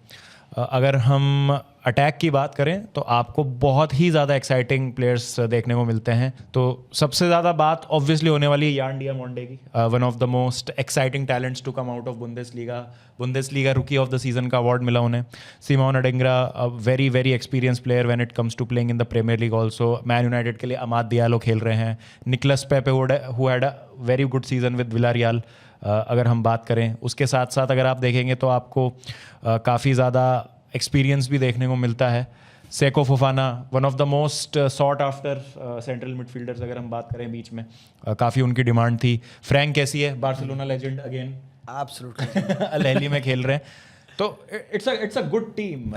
अगर हम अटैक की बात करें तो आपको बहुत ही ज़्यादा एक्साइटिंग प्लेयर्स देखने को मिलते हैं. तो सबसे ज़्यादा बात ऑब्वियसली होने वाली है यान डियामोंडे की. One of the most exciting talents to come out of Bundesliga rookie of the season का अवार्ड मिला उन्हें. Simon Adingra, very very experience player when it comes to playing in the premier league. Also Man United के लिए Amad Diallo खेल रहे हैं. Nicolas Pepe who had a very good season with Villarreal अगर हम बात करें. उसके साथ साथ अगर आप देखेंगे तो आपको काफ़ी ज़्यादा एक्सपीरियंस भी देखने को मिलता है. Seiko Fofana, one of the most sought after central midfielders अगर हम बात करें बीच में, काफ़ी उनकी डिमांड थी. फ्रैंक कैसी है, Barcelona legend again, Absolutely. Al Ahly में खेल रहे हैं. तो इट्स अ गुड टीम.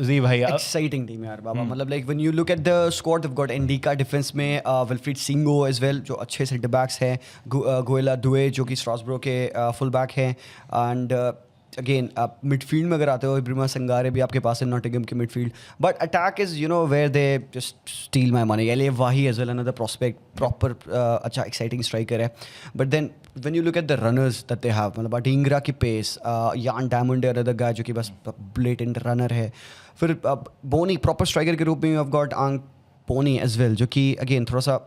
जी भाई, Exciting team यार बाबा. मतलब like when you look at the squad, they've got Ndika defence में, विल्फ्रीड सिंगो as well जो अच्छे सेंटर बैक्स हैं, गोएला दुए जो कि स्ट्रासबरो के फुल बैक हैं, एंड अगेन आप मिडफील्ड में अगर आते हो, इब्राहिमा संगारे भी आपके पास है नॉटिंघम के midfield. But attack is you know where they just steal my money. Elye Wahi as well another prospect, proper अच्छा एक्साइटिंग स्ट्राइकर है. But then when you look at the runners that they have, मतलब Adingra की pace, यान diamond another guy जो कि बस blatant runner है. फिर बोनी प्रॉपर स्ट्राइकर के रूप में यू हैव गॉट आंग पोनी एज वेल, जो कि अगेन थोड़ा सा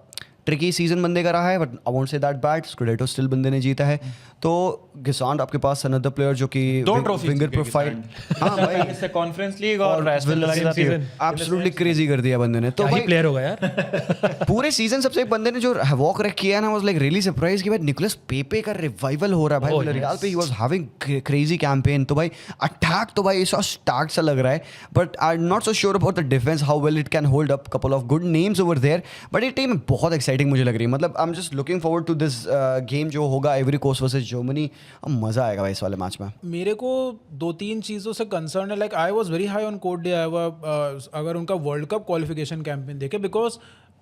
ट्रिकी सीजन बंदे का रहा है, but I won't say that bad. Scudetto still बंदे ने जीता है. तो गिसांड आपके पास अनदर प्लेयर जो कि दो ट्रॉफी विंगर प्रोफाइल, हाँ भाई इससे कॉन्फ्रेंस लीग और एस्टन विला के साथ season. एब्सोल्युटली क्रेजी कर दिया बंदे ने। तो क्या ही भाई प्लेयर होगा यार। पूरे सीजन सबसे एक बंदे ने जो हैवॉक रख किया ना, वाज लाइक रियली सरप्राइज कि भाई निकोलस पेपे का रिवाइवल हो रहा है भाई विलारियल पे। He was having crazy campaign. तो भाई अटैक तो भाई ऐसा स्टार्ट सा लग रहा है, but I am not so sure about the defence how well it can hold up. Couple of good names over there, but ये टीम बहुत एक्साइटिंग मुझे लग रही है। मतलब I am just looking forward to this game जो होगा Ivory coast versus Germany. मजा आएगा भाई इस वाले मैच में। मेरे को 2-3 चीज़ों से कंसर्न है। Like I was very high on Cote de अगर उनका वर्ल्ड कप क्वालिफिकेशन कैंपेन देखे, because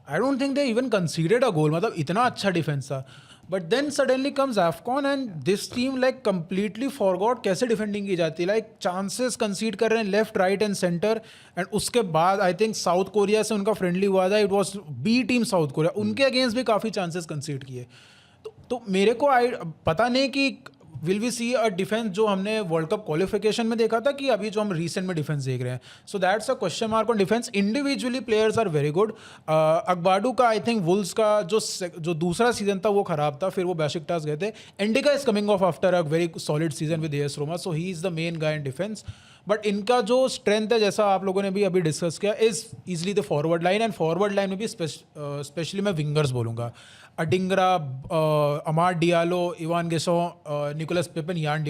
I don't think they even considered a goal. मतलब इतना अच्छा डिफेंस था, but then suddenly comes AFCON and this team like completely forgot कैसे defending की जाती है। लाइक चांसेस कंसीड कर रहे हैं left right and centre. And उसके बाद आई थिंक साउथ कोरिया से उनका फ्रेंडली हुआ था, it was B team South Korea, उनके अगेंस्ट भी काफ़ी चांसेस कंसीड किए। तो मेरे को पता नहीं कि will we see a defence जो हमने वर्ल्ड कप क्वालिफिकेशन में देखा था, कि अभी जो हम रिसेंट में डिफेंस देख रहे हैं। So that's a question mark on defence. Individually players are very good. Agbadou का आई थिंक वुल्स का जो दूसरा सीजन था वो खराब था, फिर वो बेशिकटास गए थे। Ndicka is coming off after a very solid season with AS Roma, so he is the main guy in defence. But इनका जो स्ट्रेंथ है, जैसा आप लोगों ने भी अभी डिस्कस किया, is easily the forward line. And forward line में भी स्पेशली मैं विंगर्स बोलूँगा, Adingra, Amad Diallo, Evann Guessand, Nicolas Pepe, Yan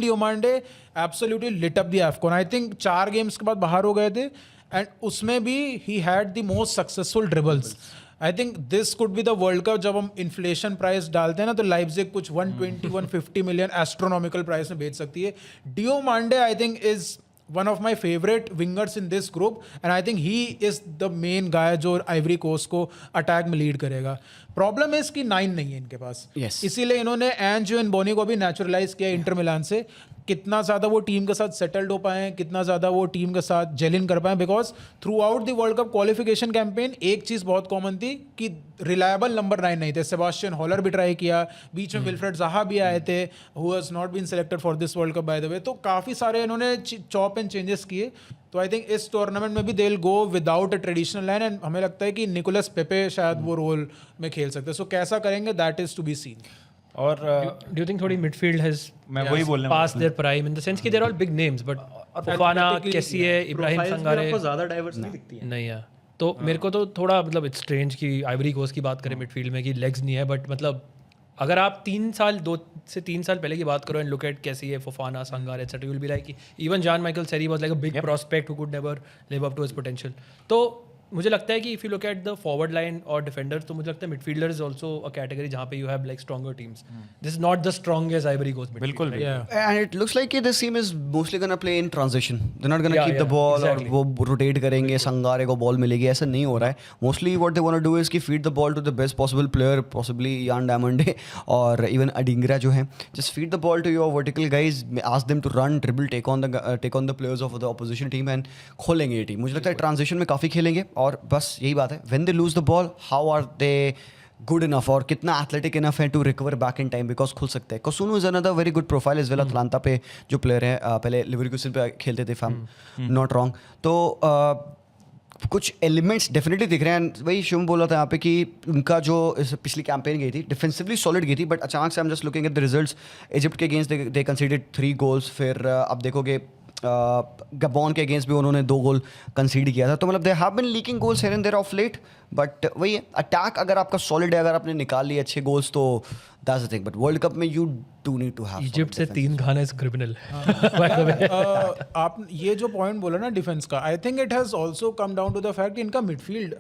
Diomande absolutely lit up the AFCON। I think 4 games के बाद बाहर हो गए थे, एंड उसमें भी he had the most successful dribbles. I think this could be the world cup. जब हम इन्फ्लेशन प्राइस डालते हैं ना, तो लाइप्जिग कुछ 120-150 मिलियन एस्ट्रोनॉमिकल प्राइस में बेच सकती है। Diomande I think is one of my favorite wingers in this group, and I think he is the main guy जो आइवरी कोस्ट को अटैक में लीड करेगा। प्रॉब्लम है इसकी 9 नहीं है इनके पास। Yes. इसीलिए इन्होंने एंजो एंड बोनी को भी नेचुरलाइज किया इंटर मिलान से। कितना ज़्यादा वो टीम के साथ सेटल्ड हो पाए, कितना ज़्यादा वो टीम के साथ जेल इन कर पाए, because through out the world cup qualification campaign एक चीज़ बहुत कॉमन थी कि रिलायबल नंबर 9 नहीं थे। सेबास्टियन हॉलर भी ट्राई किया, बीच में विल्फ्रेड ज़ाहा भी आए थे, who has not been selected for this world cup by the way. तो काफ़ी सारे इन्होंने चॉप एंड चेंजेस किए। तो आई थिंक इस टूर्नामेंट में भी they will go without a traditional line, and हमें लगता है कि निकोलस पेपे शायद वो रोल में खेल सकते हैं। सो कैसा करेंगे, that is to be seen. और डू यू थिंक थोड़ी मिडफील्ड हैज मैं वही बोलने past their prime in the sense कि they are all big names, but Fofana, Kessie, Ibrahim Sangare आपको ज़्यादा डाइवर्स नहीं दिखती है। नहीं है। तो मेरे को तो थोड़ा मतलब इट्स स्ट्रेंज कि आइवरी कोस्ट की बात करें मिडफील्ड में कि लेग्स नहीं है, बट मतलब अगर आप 2 से 3 साल पहले की बात करो and look at Kessie, Fofana, Sangare etcetera, you will be like even Jean Michael Seri was like a big prospect who could never live up to his potential. तो मुझे लगता है कि if you look at the forward line और defender, तो मुझे लगता है midfielder is also a category जहां पे you have like stronger teams. This is not the strongest Ivory Coast. बिल्कुल भी। And it looks like this team is mostly gonna play in transition. They're not gonna Yeah, keep the yeah, ball exactly. और वो rotate करेंगे, संगारे को ball मिलेगी, ऐसा नहीं हो रहा है। Mostly what they want to do is कि feed the ball to the best possible player, possibly Yan Diomande और even Adingra जो हैं, just feed the ball to your vertical guys, ask them to run, dribble, take on the players of the opposition team and खोलेंगे ये team. मुझे लगता है transition में काफ़ी खेलेंगे, और बस यही बात है, when they lose the ball, how are they good enough और कितना एथलेटिक इनफ है to recover back in time, because खुल सकते हैं। Kossounou is another very good profile as well. Atlanta पे जो प्लेयर है, पहले लिवरकूसन पे खेलते थे, फैम नॉट रॉन्ग। तो कुछ एलिमेंट्स डेफिनेटली दिख रहे हैं। वही शिवम बोला था यहाँ पे कि उनका जो पिछली कैंपेन गई थी डिफेंसिवली सॉलिड गई थी, बट अचानक से हम just looking at the results, Egypt के अगेंस्ट दे कंसीडर्ड 3 गोल्स, फिर अब देखोगे गबॉन के अगेंस्ट भी उन्होंने 2 गोल कंसीड किया था। तो मतलब they have been leaking goals here and there of late, but वही है, अटैक अगर आपका सॉलिड है, अगर आपने निकाल लिए अच्छे गोल्स, तो that's the thing. But world cup में you do need to have Egypt से 3 खाना इज क्रिमिनल। आप ये जो पॉइंट बोला ना डिफेंस का, I think it has also come down to the fact कि इनका मिडफील्ड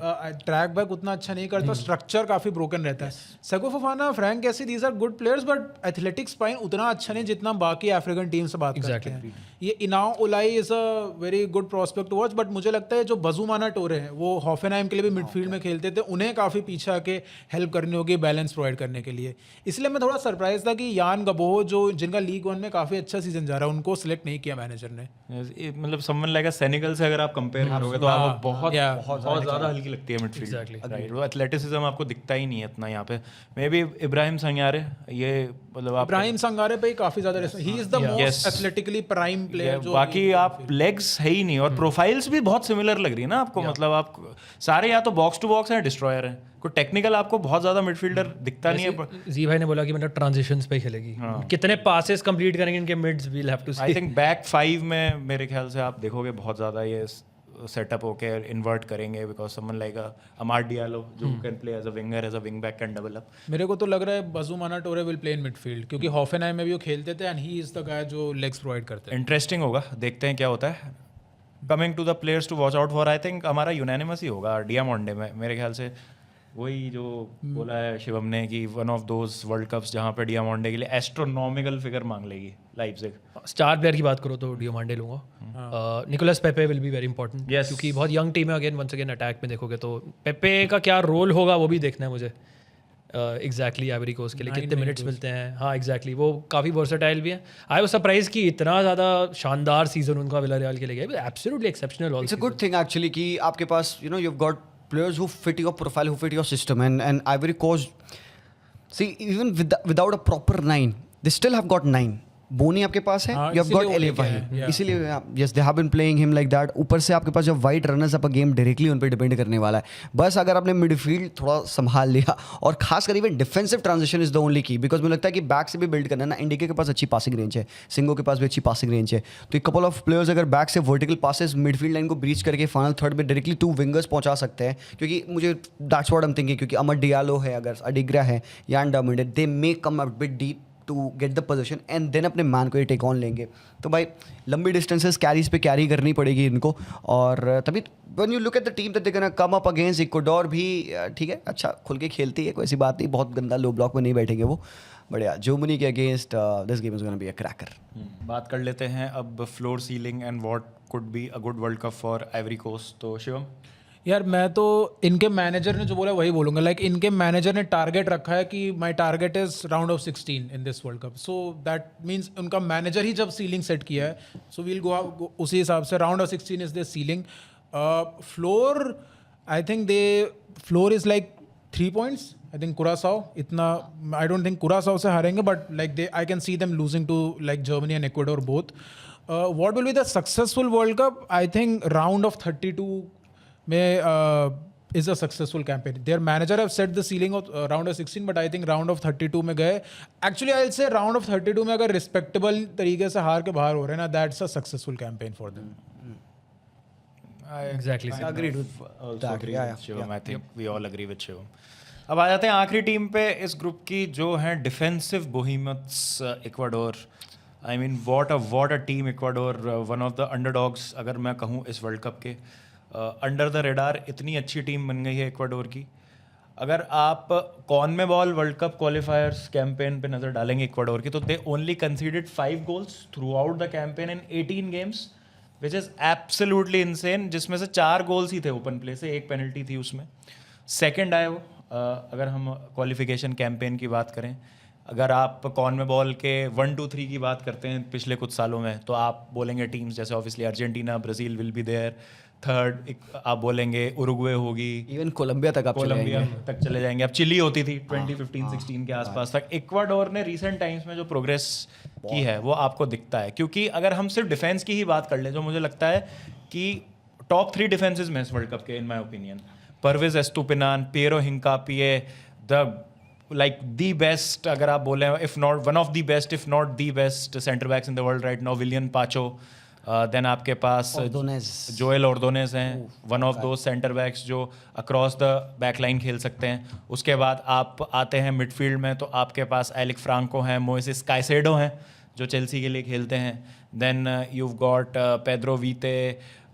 ट्रैक बैक उतना अच्छा नहीं करता, स्ट्रक्चर काफ़ी ब्रोकन रहता है। Seko Fofana, Franck Kessie, these are good players, but athletic spine उतना अच्छा नहीं जितना बाकी अफ्रीकन टीम से बात करते हैं। ये Inao Oulai is a very good prospect to watch, but मुझे लगता है जो बजुमाना टोरे हैं, वो हॉफेनहाइम के लिए भी मिडफील्ड में खेलते थे, उन्हें काफ़ी पीछे आके हेल्प करनी होगी बैलेंस प्रोवाइड करने के लिए। इसलिए मैं थोड़ा सरप्राइज था कि यान गबोह, जो जिनका लीग 1 में काफ़ी अच्छा सीजन जा रहा है, उनको सिलेक्ट नहीं किया मैनेजर ने। मतलब समवन लाइक सेनेगल से अगर आप कंपेयर करोगे तो आपको बहुत ज़्यादा हल्की लगती है मिडफील्ड। राइट, वो एथलेटिसिज्म आपको दिखता ही नहीं है इतना यहाँ पे। मे बी इब्राहिम संगारे, ये मतलब आप इब्राहिम संगारे पे ही काफ़ी ज़्यादा he is the most athletically prime player. बाकी आप लेग्स है ही नहीं, और प्रोफाइल्स भी बहुत सिमिलर लग रही है ना आपको। मतलब आप सारे या तो बॉक्स टू टू बॉक्स हैं, डिस्ट्रॉयर हैं, कोई टेक्निकल आपको बहुत ज़्यादा मिडफील्डर दिखता नहीं है। जी भाई ने बोला कि मतलब ट्रांजिशंस पे खेलेगी, कितने पासेस कंप्लीट करेंगे इनके mids, we'll have to see. I think back 5 में मेरे ख्याल से आप देखोगे बहुत ज़्यादा ये सेटअप होके इन्वर्ट करेंगे, because someone like Amad Diallo जो can play as a winger, as a wing back, can develop. मेरे को तो लग रहा है बजुमाना टोरे विल प्ले इन मिडफील्ड, क्योंकि हॉफेनहाइम में भी वो खेलते थे and he is the guy जो लेग्स प्रोवाइड करते हैं। इंटरेस्टिंग होगा, देखते हैं क्या होता है। Coming to the players to watch out for, I think हमारा यूनानिमस ही होगा डियामोंडे में, मेरे ख्याल से वही जो बोला है शिवम ने कि one of those world cups जहाँ पे डियामोंडे के लिए एस्ट्रोनॉमिकल फिगर मांग लेगी लाइप्जिग। स्टार प्लेयर की बात करो तो डियोमांडे लूंगा। Nicolas Pepe will be very important, Yes. क्योंकि बहुत यंग टीम है। अगेन वंस अगेन अटैक में देखोगे तो पेपे का क्या रोल होगा वो भी देखना है मुझे। एग्जैक्टली आइवरी कोस्ट के लिए कितने मिनट्स मिलते हैं। हाँ एग्जैक्टली, वो काफ़ी वर्सेटाइल भी है। आई वाज सरप्राइज कि इतना ज़्यादा शानदार सीजन उनका विलारियल के लिए गया, absolutely exceptional. It's a good thing actually कि आपके पास you've got players who fit your profile, who fit your system, and Ivory Coast, see even without a proper 9, they still have got 9. बोनी आपके पास है, you have got एले वाही, इसीलिए yes they have been playing him like that. ऊपर से आपके पास जब white runners up game directly उन पर डिपेंड करने वाला है। बस अगर आपने मिडफील्ड थोड़ा संभाल लिया, और खासकर even defensive transition is the only की, बिकॉज मुझे लगता है कि बैक से भी बिल्ड करना है ना। इंडिया के पास अच्छी पासिंग रेंज है, सिंगो के पास भी अच्छी पासिंग रेंज है, तो एक कपल ऑफ प्लेयर्स अगर बैक से वर्टिकल पासेस मिडफील्ड लाइन को ब्रीच करके फाइनल थर्ड में डायरेक्टली 2 विंगर्स पहुंचा सकते हैं, क्योंकि मुझे that's what I am thinking, क्योंकि अमर डियालो है, अगर अडिग्रा है, Yan Diomande, they may come a bit deep to get the position and then अपने मैन को ये टेक ऑन लेंगे। तो भाई लंबी डिस्टेंसेस कैरीज पे कैरी करनी पड़ेगी इनको, और तभी when you look at the team that they gonna come up against Ecuador भी ठीक है, अच्छा खुल के खेलती है, कोई ऐसी बात नहीं, बहुत गंदा लो ब्लॉक में नहीं बैठेंगे वो, बढ़िया। जर्मनी के against this game is gonna be a cracker. बात कर लेते हैं अब floor ceiling and what could be a good world cup for Ivory Coast. तो शिवम। यार मैं तो इनके मैनेजर ने जो बोला वही बोलूंगा, लाइक इनके मैनेजर ने टारगेट रखा है कि my target is round of 16 in this world cup, so that means उनका मैनेजर ही जब सीलिंग सेट किया है, सो वील गो उसी हिसाब से round of 16 is the ceiling. Floor I think they floor is like 3 points, I think Curacao, इतना I don't think Curacao से हारेंगे, but like they I can see them losing to like Germany and Ecuador both. What will be the successful world cup? I think round of 32 में is a successful campaign. Their manager have set the ceiling of round of 16, but I think round of 32 में गए. Actually, I'll say round of 32 में अगर respectable तरीके से हार के बाहर हो रहे हैं ना, that's a successful campaign for them. Exactly. I agreed with Shivam. I think we all agree with Shivam. अब आ जाते हैं आखिरी टीम पे इस ग्रुप की, जो है डिफेंसिव बोहीमत्स Ecuador. I mean what a team Ecuador, one of the underdogs अगर मैं कहूँ इस वर्ल्ड कप के। अंडर द रेडार इतनी अच्छी टीम बन गई है इक्वाडोर की। अगर आप कॉनमेबॉल वर्ल्ड कप क्वालिफायर्स कैंपेन पे नज़र डालेंगे इक्वाडोर की, तो they only considered 5 goals through out the campaign in 18 games, which is absolutely insane, जिसमें से 4 गोल्स ही थे ओपन प्ले से, 1 पेनल्टी थी उसमें। सेकेंड आए वो, अगर हम क्वालिफिकेशन कैंपेन की बात करें, अगर आप कॉनमेबॉल के 1, 2, 3 की बात करते हैं पिछले कुछ सालों में, तो आप बोलेंगे टीम्स जैसे obviously Argentina, Brazil will be there. Third आप बोलेंगे उरुग्वे होगी, इवन कोलंबिया तक आप कोलंबिया तक चले जाएंगे। अब चिली होती थी 2015-16 के आसपास तक। इक्वाडोर ने रिसेंट टाइम्स में जो प्रोग्रेस की है वो आपको दिखता है, क्योंकि अगर हम सिर्फ डिफेंस की ही बात कर लें, जो मुझे लगता है कि टॉप 3 डिफेंसेस में इस वर्ल्ड कप के in my opinion, Pervis Estupinan, Piero Hincapie, the like the best, अगर आप बोलें if not one of the best, if not the best center backs in the world right now, Willian Pacho, then आपके पास Joel ऑर्डोनेज हैं, one of दो centre backs जो across the back line खेल सकते हैं। उसके बाद आप आते हैं मिडफील्ड में, तो आपके पास एलिक फ्रांको हैं, मोइसेस काइसेडो हैं जो चेल्सी के लिए खेलते हैं, देन you've got पेड्रो वीते,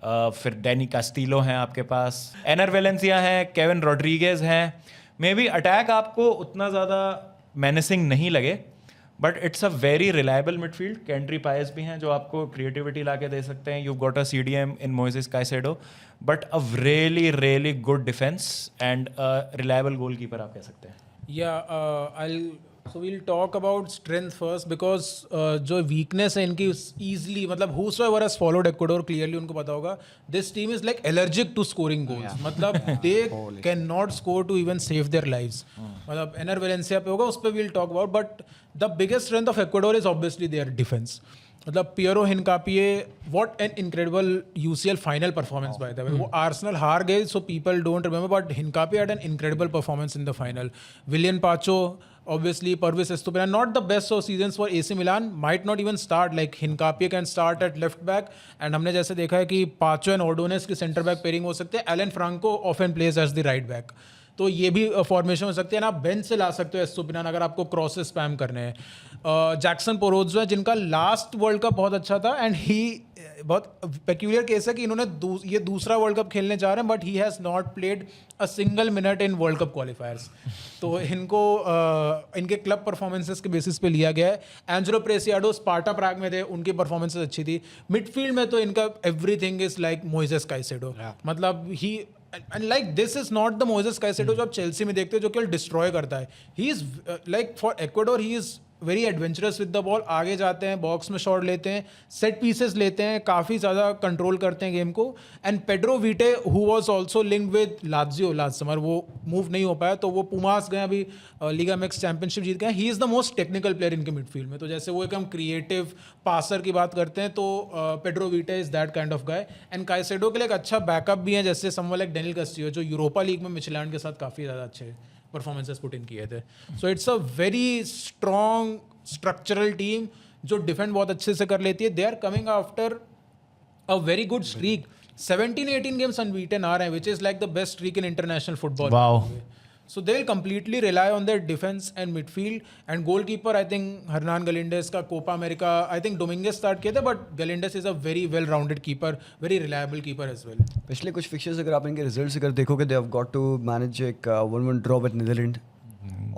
फिर डैनी कास्टिलो हैं आपके पास, एनर वेलेंसिया हैं, केविन रॉड्रिगेज हैं। मे बी अटैक आपको उतना ज़्यादा मैनेसिंग नहीं लगे, but it's a very reliable midfield. Kendry Paez भी हैं जो आपको क्रिएटिविटी ला के दे सकते हैं। You got a CDM in Moises Caicedo, but a really good defence and reliable goal keeper आप कह सकते हैं। So we'll talk about strength first, because जो weakness है इनकी easily, मतलब whosoever has followed Ecuador clearly उनको पता होगा, this team is like allergic to scoring goals. मतलब they cannot score to even save their lives. मतलब एनर वेलेंसिया पे होगा, उस पर we'll talk about, but the biggest strength of Ecuador is obviously their defense. मतलब Piero Hincapie, what an incredible UCL final performance by the way. वो Arsenal हार गए, so people don't remember, but Hincapie had an incredible performance in the final. Willian Pacho, obviously Pervis Estupiñán, not the best of seasons for AC Milan, might not even start. Like Hincapie can start at left back, and हमने जैसे देखा है कि पाचो and ऑर्डोनेस की centre back pairing हो सकते हैं. Alan Franco often plays as the right back, तो ये भी फॉर्मेशन हो सकती है ना. आप बेंच से ला सकते हो एस्टुपिनान अगर आपको क्रॉसेस स्पैम करने हैं. जैक्सन पोरोजो है जिनका लास्ट वर्ल्ड कप बहुत अच्छा था, एंड ही बहुत पेक्यूलियर केस है कि इन्होंने ये दूसरा वर्ल्ड कप खेलने जा रहे हैं, but he has not played a single minute in World cup क्वालिफायर्स. तो इनको इनके क्लब परफॉर्मेंसेस के बेसिस पे लिया गया है. एंजेलो प्रेसियाडो स्पार्टा प्राग में थे, उनकी परफॉर्मेंसेस अच्छी थी. मिडफील्ड में तो इनका everything is like Moises Caicedo. मतलब he and like this is not the Moises Caicedo जो आप चेल्सी में देखते हो जो केवल डिस्ट्रॉय करता है. ही is like for Ecuador he is very adventurous with the ball. आगे जाते हैं, बॉक्स में शॉट लेते हैं, सेट पीसेस लेते हैं, काफ़ी ज़्यादा कंट्रोल करते हैं गेम को. And Pedro Vite who was also linked with Lazio last summer, वो मूव नहीं हो पाया, तो वो पुमास गए, अभी लीगा मैक्स चैंपियनशिप जीत गए. ही is the most technical player इनके मिडफील्ड में. तो जैसे वो एक हम क्रिएटिव पासर की बात करते हैं, तो Pedro Vite is that kind of guy. And Caicedo के लिए एक अच्छा बैकअप भी है, जैसे समवन लाइक डेनियल कास्टिल्लो जो यूरोपा लीग में मिचलैंड के साथ काफ़ी ज़्यादा अच्छे परफॉर्मेंसेस पुट इन किए थे. So it's a very strong structural team जो डिफेंड बहुत अच्छे से कर लेती है. They are coming after a very good streak. 17-18 games unbeaten आ रहे हैं, which is like the best streak in international football. Wow. So they will completely rely on their defense and midfield. And goalkeeper, I think Hernan Galindez का Copa America, I think Dominguez start किया था, but Galindez is a very well-rounded keeper, very reliable keeper as well. पिछले कुछ fixtures अगर आप इनके results अगर देखोगे, they have got to manage एक 1-1 ड्रॉ विद नीदरलैंड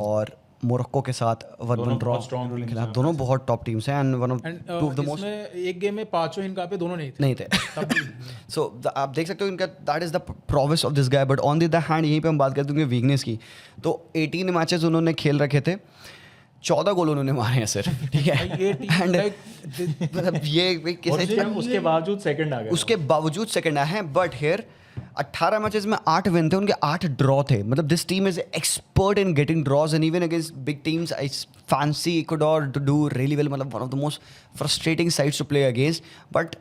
और मोरक्को के साथ 1-1 ड्रॉ. दोनों बहुत टॉप टीम्स हैं, and one of two of the most. इसमें एक गेम में पांचों हिनकापे दोनों नहीं थे. सो आप देख सकते हो इनका that is the prowess of this guy. But on the other hand यहीं पे हम बात करते हैं वीकनेस की. तो 18 मैचेस उन्होंने खेल रखे थे, 14 गोल उन्होंने मारे हैं सिर्फ, ठीक है. एंड मतलब ये उसके बावजूद सेकंड आ गए, उसके बावजूद सेकंड आए हैं. बट हियर 18 मैचेस में 8 विन थे, उनके 8 ड्रॉ थे. मतलब this team is expert in getting draws, and even against big teams I fancy Ecuador to do really well. मतलब one of the most frustrating sides to play against. But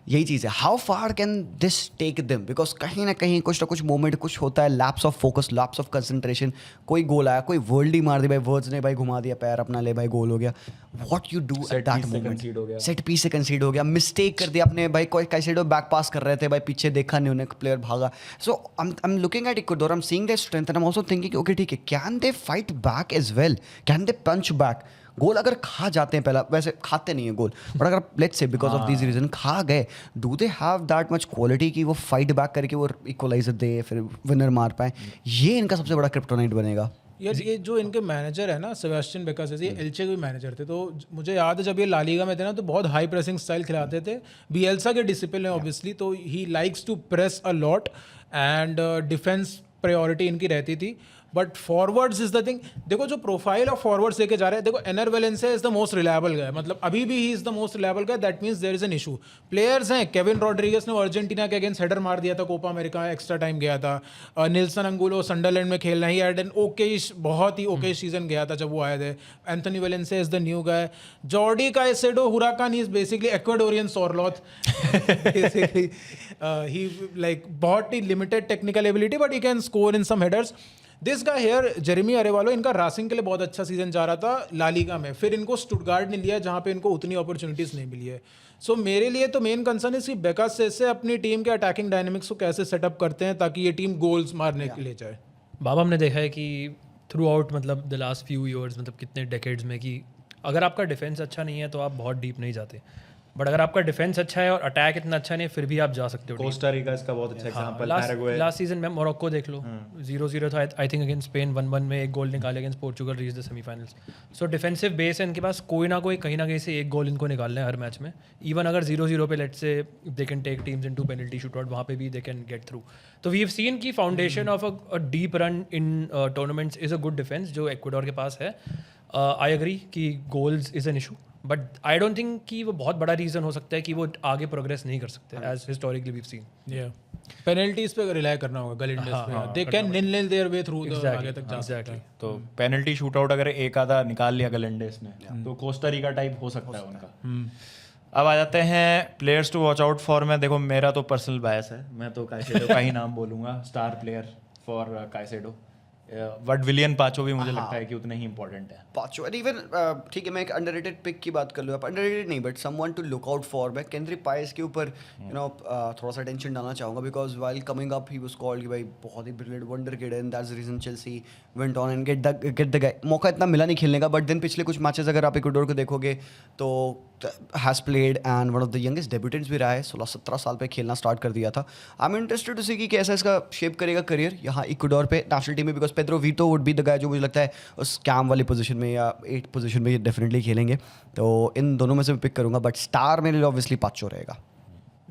यही चीज़ है, how far can this take them, because कहीं ना कहीं कुछ ना कुछ मोमेंट कुछ होता है, lapse of focus, lapse of concentration. कोई गोल आया, कोई वर्ल्ड ही मार दी भाई, वर्ड्स ने भाई घुमा दिया पैर अपना, ले भाई गोल हो गया. What you do at that moment, set piece से कंसीड हो गया, मिस्टेक कर दिया अपने भाई. कोई कैसे बैक पास कर रहे थे भाई, पीछे देखा नहीं उन्हें, प्लेयर भागा. So I am looking at Ecuador, I am seeing their strength, and I am also thinking okay ठीक है, can they fight back as well, can they punch back. Goal अगर खा जाते हैं, पहला वैसे खाते नहीं है गोल, बट अगर let's say because of this reason खा गए, do they have that much quality कि वो फाइट बैक करके वो इक्वलाइजर दे, फिर विनर मार पाए. ये इनका सबसे बड़ा क्रिप्टोनाइट बनेगा. यार ये जो इनके मैनेजर है ना, सेबास्टियन बेकासेस, ये एल्चे के भी मैनेजर थे. तो मुझे याद है जब ये ला लीगा में थे ना, तो बहुत हाई प्रेसिंग स्टाइल खिलाते थे. बिएल्सा के डिसिप्लिन है ऑब्वियसली, तो he likes to press a lot, and defence priority इनकी रहती थी. But forwards is the thing. देखो जो प्रोफाइल ऑफ फॉरवर्ड्स लेके जा रहे हैं, देखो Enner Valencia is the most reliable guy. मतलब अभी भी he is the most reliable guy. That means there is an issue. Players हैं, केविन रॉड्रिगेज ने अर्जेंटीना के अगेंस्ट हेडर मार दिया था, कोपा अमेरिका एक्स्ट्रा टाइम गया था. निल्सन अंगुलो संडरलैंड में खेलना ही एड एन ओकेश, बहुत ही ओकेश सीजन गया था जब वो आए थे. Anthony Valencia is the new guy. Jordy Caicedo Huracan is basically Ecuadorian Sorloth. Basically he like बहुत ही limited technical ability, but he can score in some headers. This guy here Jeremy Arevalo, इनका Racing के लिए बहुत अच्छा season जा रहा था ला लीगा में, फिर इनको स्टुटगार्ट ने लिया जहाँ पे इनको उतनी अपॉर्चुनिटीज़ नहीं मिली है. सो मेरे लिए तो मेन कंसर्न है कि बेकासेस से अपनी टीम के अटैकिंग डायनेमिक्स को कैसे सेटअप करते हैं ताकि ये टीम गोल्स मारने के लिए जाए. बाबा हमने देखा है कि थ्रू आउट मतलब द लास्ट फ्यू ईयर्स, मतलब कितने डेकेड्स में, कि अगर आपका डिफेंस अच्छा नहीं है तो आप बहुत डीप नहीं जाते. बट अगर आपका डिफेंस अच्छा है और अटैक इतना अच्छा नहीं है, फिर भी आप जा सकते हो. कोस्टा रिका इसका बहुत अच्छा एग्जांपल. लास्ट सीजन में मोरक्को देख लो, 0-0 था आई थिंक अगेंस्ट स्पेन, 1-1 में एक गोल निकाले against Portugal, reach the semifinals. So defensive base है इनके पास, कोई ना कोई कहीं ना कहीं से एक गोल इनको निकालना है हर मैच में. इवन अगर 0-0 पे let's say they can take teams into penalty shootout, वहाँ पे भी दे कैन गेट थ्रू. तो वी हैव सीन की foundation of a deep run in tournaments is a good defence जो इक्वाडोर के पास है. आई एग्री कि goals is an issue, but I don't think कि वो बहुत बड़ा रीज़न हो सकता है कि वो आगे प्रोग्रेस नहीं कर सकते, as historically we seen. Penalties पे रिलाई करना होगा गलिंडेस पे. They can nil their way through the आगे तक जा सकते हैं. तो पेनल्टी शूटआउट अगर एक आधा निकाल लिया गलिंडेस ने, तो कोस्टा रिका टाइप हो सकता है उनका. अब आ जाते हैं players to watch out for में। देखो मेरा तो पर्सनल बायस है, मैं तो काइसेडो का ही नाम बोलूँगा star player for Caicedo. But Willian Pacho भी मुझे लगता है कि उतने ही इंपॉर्टेंट है। पाचो एंड इवन ठीक है, मैं एक अंडररेटेड पिक की बात कर लूँ, आप अंडररेटेड नहीं but someone to look out for. मैं केंद्री पाइस के ऊपर थोड़ा सा टेंशन डालना चाहूँगा because while coming up he was called कि भाई बहुत ही brilliant wonder kid and that's the reason Chelsea went on and get the guy. मौका इतना मिला नहीं खेलने का, बट देन पिछले कुछ मैचेस अगर आप इक्वाडोर को देखोगे तो has played and one of the youngest debutantes भी रहा है, 16-17 साल पे खेलना स्टार्ट कर दिया था। I am interested to see कि कैसा इसका शेप करेगा करियर यहाँ इक्वाडोर पे नेशनल टीम में, because Pedro veto would be the guy जो मुझे लगता है उस कैम वाली पोजीशन में या 8 पोजीशन में डेफिनेटली खेलेंगे। तो इन दोनों में से मैं पिक करूंगा, बट स्टार मेरे लिए ऑब्वियसली पाचो रहेगा।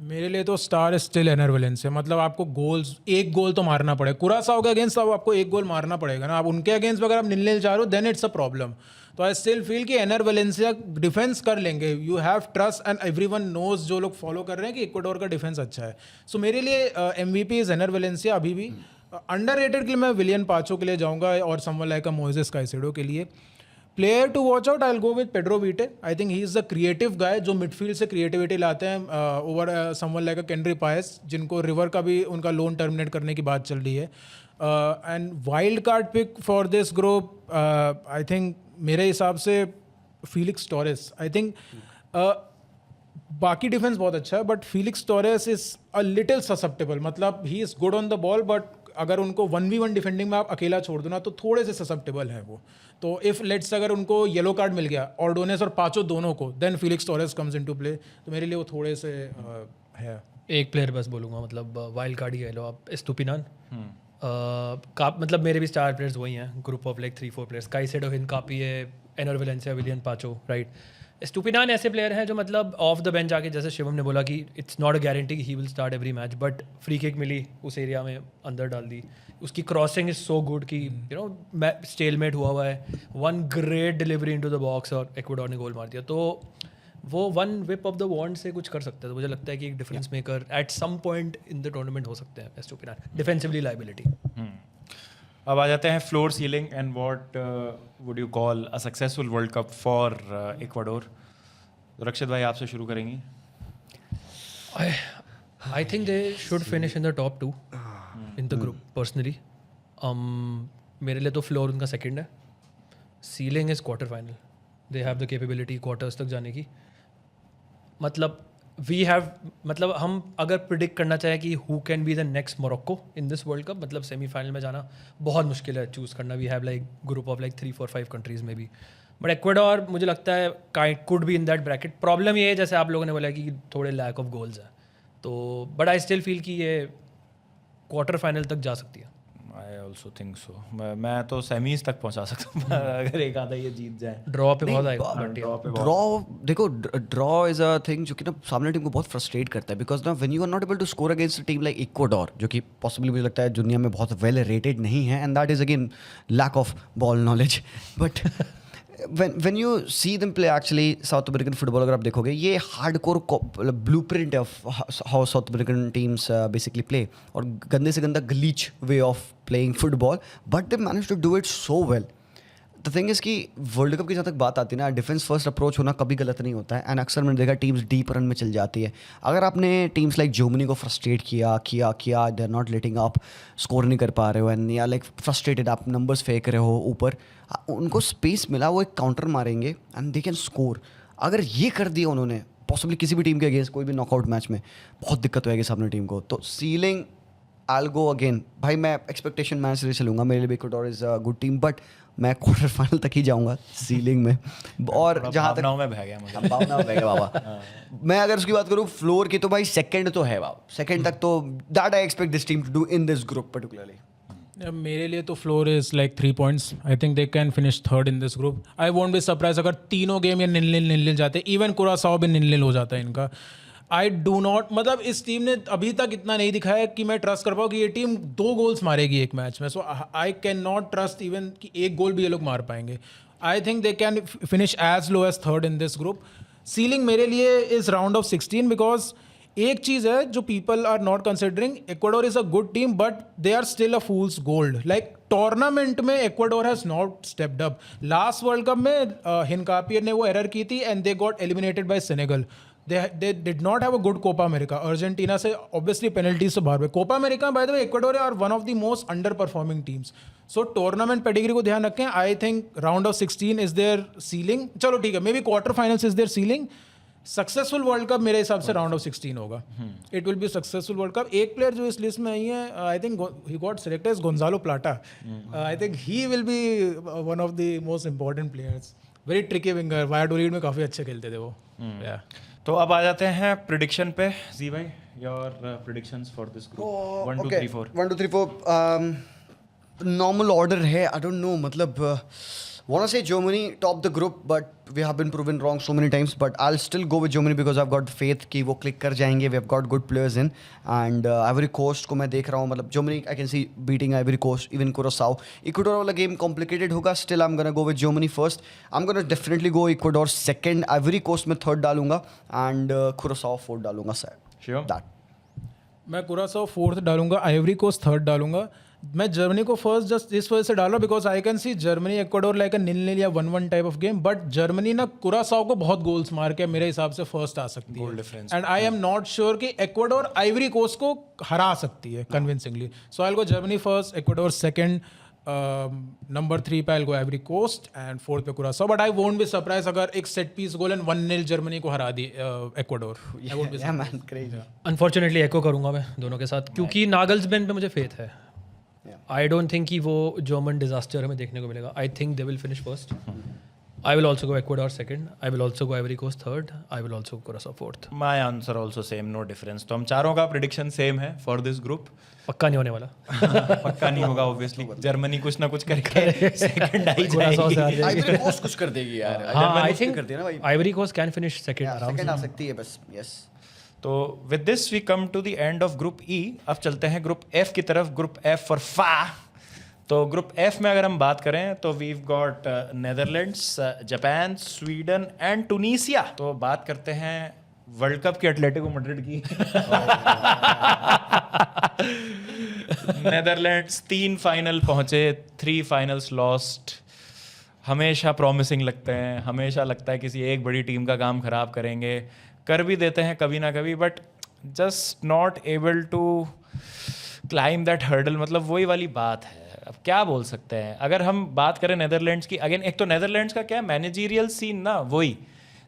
मेरे लिए तो स्टार स्टिल एनर वैलेंसिया। मतलब आपको गोल्स, एक गोल तो मारना पड़ेगा। कुरासाओ के अगेंस्ट अब आपको एक गोल मारना पड़ेगा ना। आप उनके अगेंस्ट अगर आप निल चाह रहे हो देन इट्स अ प्रॉब्लम। तो आई स्टिल फील कि एनर वैलेंसिया डिफेंस कर लेंगे। You have trust and everyone knows, जो लोग फॉलो कर रहे हैं कि इक्वाडोर का डिफेंस अच्छा है। सो मेरे लिए MVP इज एनर वैलेंसिया अभी भी। अंडररेटेड के लिए मैं विलियन पाचो के लिए जाऊंगा और someone like a Moises Caicedo के लिए। Player to watch out I will go with Pedro Vite. I think he is the creative guy जो मिडफील्ड से क्रिएटिविटी लाते हैं over someone like a Kendry Paez, जिनको रिवर का भी उनका लोन टर्मिनेट करने की बात चल रही है। And wild card pick for this group I think मेरे हिसाब से फीलिक्स टोरेस। आई थिंक बाकी डिफेंस बहुत अच्छा है but Felix Torres is a little susceptible. मतलब he is good on the ball but अगर उनको 1v1 डिफेंडिंग में आप अकेला छोड़ दो ना तो थोड़े से ससेप्टेबल है वो। तो इफ लेट्स अगर उनको येलो कार्ड मिल गया ऑर्डोनेस और पाचो दोनों को, then Felix Torres comes into play. तो मेरे लिए वो थोड़े से है। एक प्लेयर बस बोलूँगा, मतलब वाइल्ड कार्ड ही कह लो आप, एस्तुपिनान। मतलब मेरे भी स्टार प्लेयर्स वही हैं, group of like 3-4 players, Caicedo, Hincapie है, एनर वैलेंसिया, विलियन पाचो, राइट। स्टूपिनान ऐसे प्लेयर हैं जो मतलब ऑफ द बेंच आके, जैसे शिवम ने बोला कि इट्स नॉट अ गारंटी कि he will start every match, but free kick मिली उस एरिया में अंदर डाल दी, उसकी क्रॉसिंग इज सो गुड कि यू नो स्टेलमेट हुआ है, one great delivery into the box और इक्वाडोर ने गोल मार दिया। तो वो one whip of the wand से कुछ कर सकता है। तो मुझे लगता है कि एक difference maker at some point in the tournament हो सकते हैं स्टूपिनान, डिफेंसिवली लाइबिलिटी। अब आ जाते हैं floor ceiling and what would you call a successful world cup for Ecuador. Rakshit भाई आपसे शुरू करेंगे। I think they should finish in the top 2 in the group personally. मेरे लिए तो फ्लोर उनका सेकंड है, ceiling is quarter final. They have the capability quarters तक जाने की। मतलब वी हैव, मतलब हम अगर प्रिडिक्ट करना चाहें कि who can be the next Morocco in this world cup, मतलब सेमीफाइनल में जाना बहुत मुश्किल है चूज़ करना। We have like group of like 3-4-5 countries में भी, बट इक्वाडोर मुझे लगता है kind could be in that bracket. Problem ये है जैसे आप लोगों ने बोला कि थोड़े लैक ऑफ गोल्स है, तो बट आई स्टिल फील कि ये क्वार्टर फाइनल तक जा सकती है। I also think so. मैं तो सेमीज तक पहुंचा सकता हूँ अगर एक आधा ये जीत जाए। ड्रॉ पे बहुत आएगा। ड्रॉ देखो, ड्रॉ इज अ थिंग जो कि ना सामने टीम को बहुत फ्रस्ट्रेट करता है, बिकॉज ना when you are not able to score against a team like Ecuador, जो कि पॉसिबली मुझे लगता है दुनिया में बहुत वेल रेटेड नहीं है, and that is again lack of ball knowledge. But when you see them play actually South American football, अगर आप देखोगे ये hardcore blueprint of how South American teams basically play, और गंदे से गंदा glitch way of playing football, but they managed to do it so well. The thing is कि world cup की जहाँ तक बात आती है ना, डिफेंस फर्स्ट अप्रोच होना कभी गलत नहीं होता है, एंड अक्सर मैंने देखा टीम्स डीप रन में चल जाती है। अगर आपने टीम्स लाइक जर्मनी को फ्रस्ट्रेट किया they are not letting up, score नहीं कर पा रहे हो, एंड या लाइक फ्रस्ट्रेटेड आप नंबर्स फेंक रहे हो ऊपर, उनको स्पेस मिला, वो एक काउंटर मारेंगे एंड दे कैन स्कोर। अगर ये कर दिया उन्होंने पॉसिबली किसी भी टीम के अगेंस्ट कोई भी नॉकआउट मैच में, बहुत दिक्कत होएगी सामने टीम को। तो ceiling I will go again, भाई मैं एक्सपेक्टेशन मैच से चलूँगा, मेरे लिए Ecuador is a good team, but मैं क्वार्टर फाइनल तक ही जाऊँगा सीलिंग में। और जहाँ तक में बह गया मुझे, भावना में बह गया बाबा। मैं अगर उसकी बात करूँ फ्लोर की, तो भाई सेकंड तो है बाबा, सेकंड तक तो that I expect this team to do in this group particularly. मेरे लिए तो floor is like 3 points। I think they can finish third in this group. I won't be surprise अगर तीनों गेम या निल जाते, इवन कुरासाओ भी निल हो जाता है इनका। आई डू नॉट, मतलब इस टीम ने अभी तक इतना नहीं दिखाया कि मैं ट्रस्ट कर पाऊँ कि ये टीम 2 goals मारेगी एक मैच में। So I can not trust even कि 1 goal भी ये लोग मार पाएंगे। I think they can finish as low as third in this group. Ceiling मेरे लिए इज राउंड ऑफ 16, बिकॉज एक चीज़ है जो people are not considering, Ecuador is a good team but they are still a fool's gold. Like tournament में Ecuador has not stepped up. Last world cup में Hincapie ने वो error की थी and they got eliminated by Senegal. they did not have a good Copa America. Argentina से obviously penalties से बाहर हुए. Copa America by the way Ecuador are one of the most underperforming teams. So tournament pedigree को ध्यान रखें. I think round of 16 is their ceiling. चलो ठीक है, maybe quarter finals is their ceiling. Successful world cup मेरे हिसाब से round of 16 होगा. It will be successful world cup. एक प्लेयर जो इस लिस्ट में आई है, I think he got selected as Gonzalo Plata. I think he will be one of the most important players. Very tricky winger. Valladolid में काफ़ी अच्छे खेलते थे वो. तो अब आ जाते हैं प्रिडिक्शन पे. जी भाई, your predictions for this group 1 2 3 4. 1 2 3 4 normal order है. आई डोंट नो, मतलब want to say Germany top the group, but we have been proven wrong so many times. But I'll still go with Germany because I've got faith कि वो click कर जाएंगे. We have got good players in, and Ivory Coast को मैं देख रहा हूँ. मतलब Germany I can see beating Ivory Coast, even Curacao. Ecuador वाला game complicated होगा. Still I'm gonna go with Germany first. I'm gonna definitely go Ecuador second. Ivory Coast में third डालूंगा, and Curacao fourth डालूंगा. Sure. That. मैं कुरासाओ fourth डालूंगा, Ivory coast third डालूंगा. मैं Germany को फर्स्ट जस्ट इस वजह से डाल रहा हूँ because I can see Germany Ecuador like a 0-0 या 1-1 type of game. But Germany ना कुरासाओ को बहुत गोल्स मार के मेरे हिसाब से फर्स्ट आ सकती है. And I am not sure कि एक्वाडोर आइवरी कोस्ट को हरा सकती है convincingly. So I will go Germany first, Ecuador second, number 3 पे I will go Ivory Coast and 4th पे Curacao. But I won't be surprise अगर एक set piece goal and 1-0 Germany को हरा दी एक्वाडोर. अनफॉर्चुनेटली एको करूंगा मैं दोनों के साथ, क्योंकि नागल्समैन पे मुझे फेथ है. आई डोंट थिंक कि वो जर्मन डिजास्टर हमें देखने को मिलेगा. आई think they will finish first. I will also go Ecuador second. I will also go Ivory Coast third. I will also go Curacao fourth. My answer also same, no difference. तो हम चारों का prediction same है for this group. पक्का नहीं होने वाला. पक्का नहीं होगा ऑब्वियसली. जर्मनी कुछ ना कुछ करके सेकंड आई Curacao से आ जाएगी. जाएगी. Ivory Coast कुछ कर देगी यार. हाँ, I Germany think करती है ना भाई. Ivory Coast can finish second आराम सेकंड आ से. सकती है बस. Yes. तो with this we come to the end of group E. अब चलते हैं ग्रुप एफ की तरफ. ग्रुप एफ फॉर फा. तो ग्रुप एफ में अगर हम बात करें तो we've got Netherlands, Japan, Sweden and Tunisia. तो बात करते हैं वर्ल्ड कप के एटलेटिको मैड्रिड की. नेदरलैंड्स 3 फाइनल पहुंचे, 3 फाइनल्स लॉस्ट. हमेशा प्रॉमिसिंग लगते हैं, हमेशा लगता है किसी एक बड़ी टीम का काम खराब करेंगे. कर भी देते हैं कभी ना कभी, but just not able to climb that hurdle. मतलब वही वाली बात है. अब क्या बोल सकते हैं. अगर हम बात करें नेदरलैंड्स की, अगेन एक तो नेदरलैंड्स का क्या है, मैनेजरियल सीन ना वही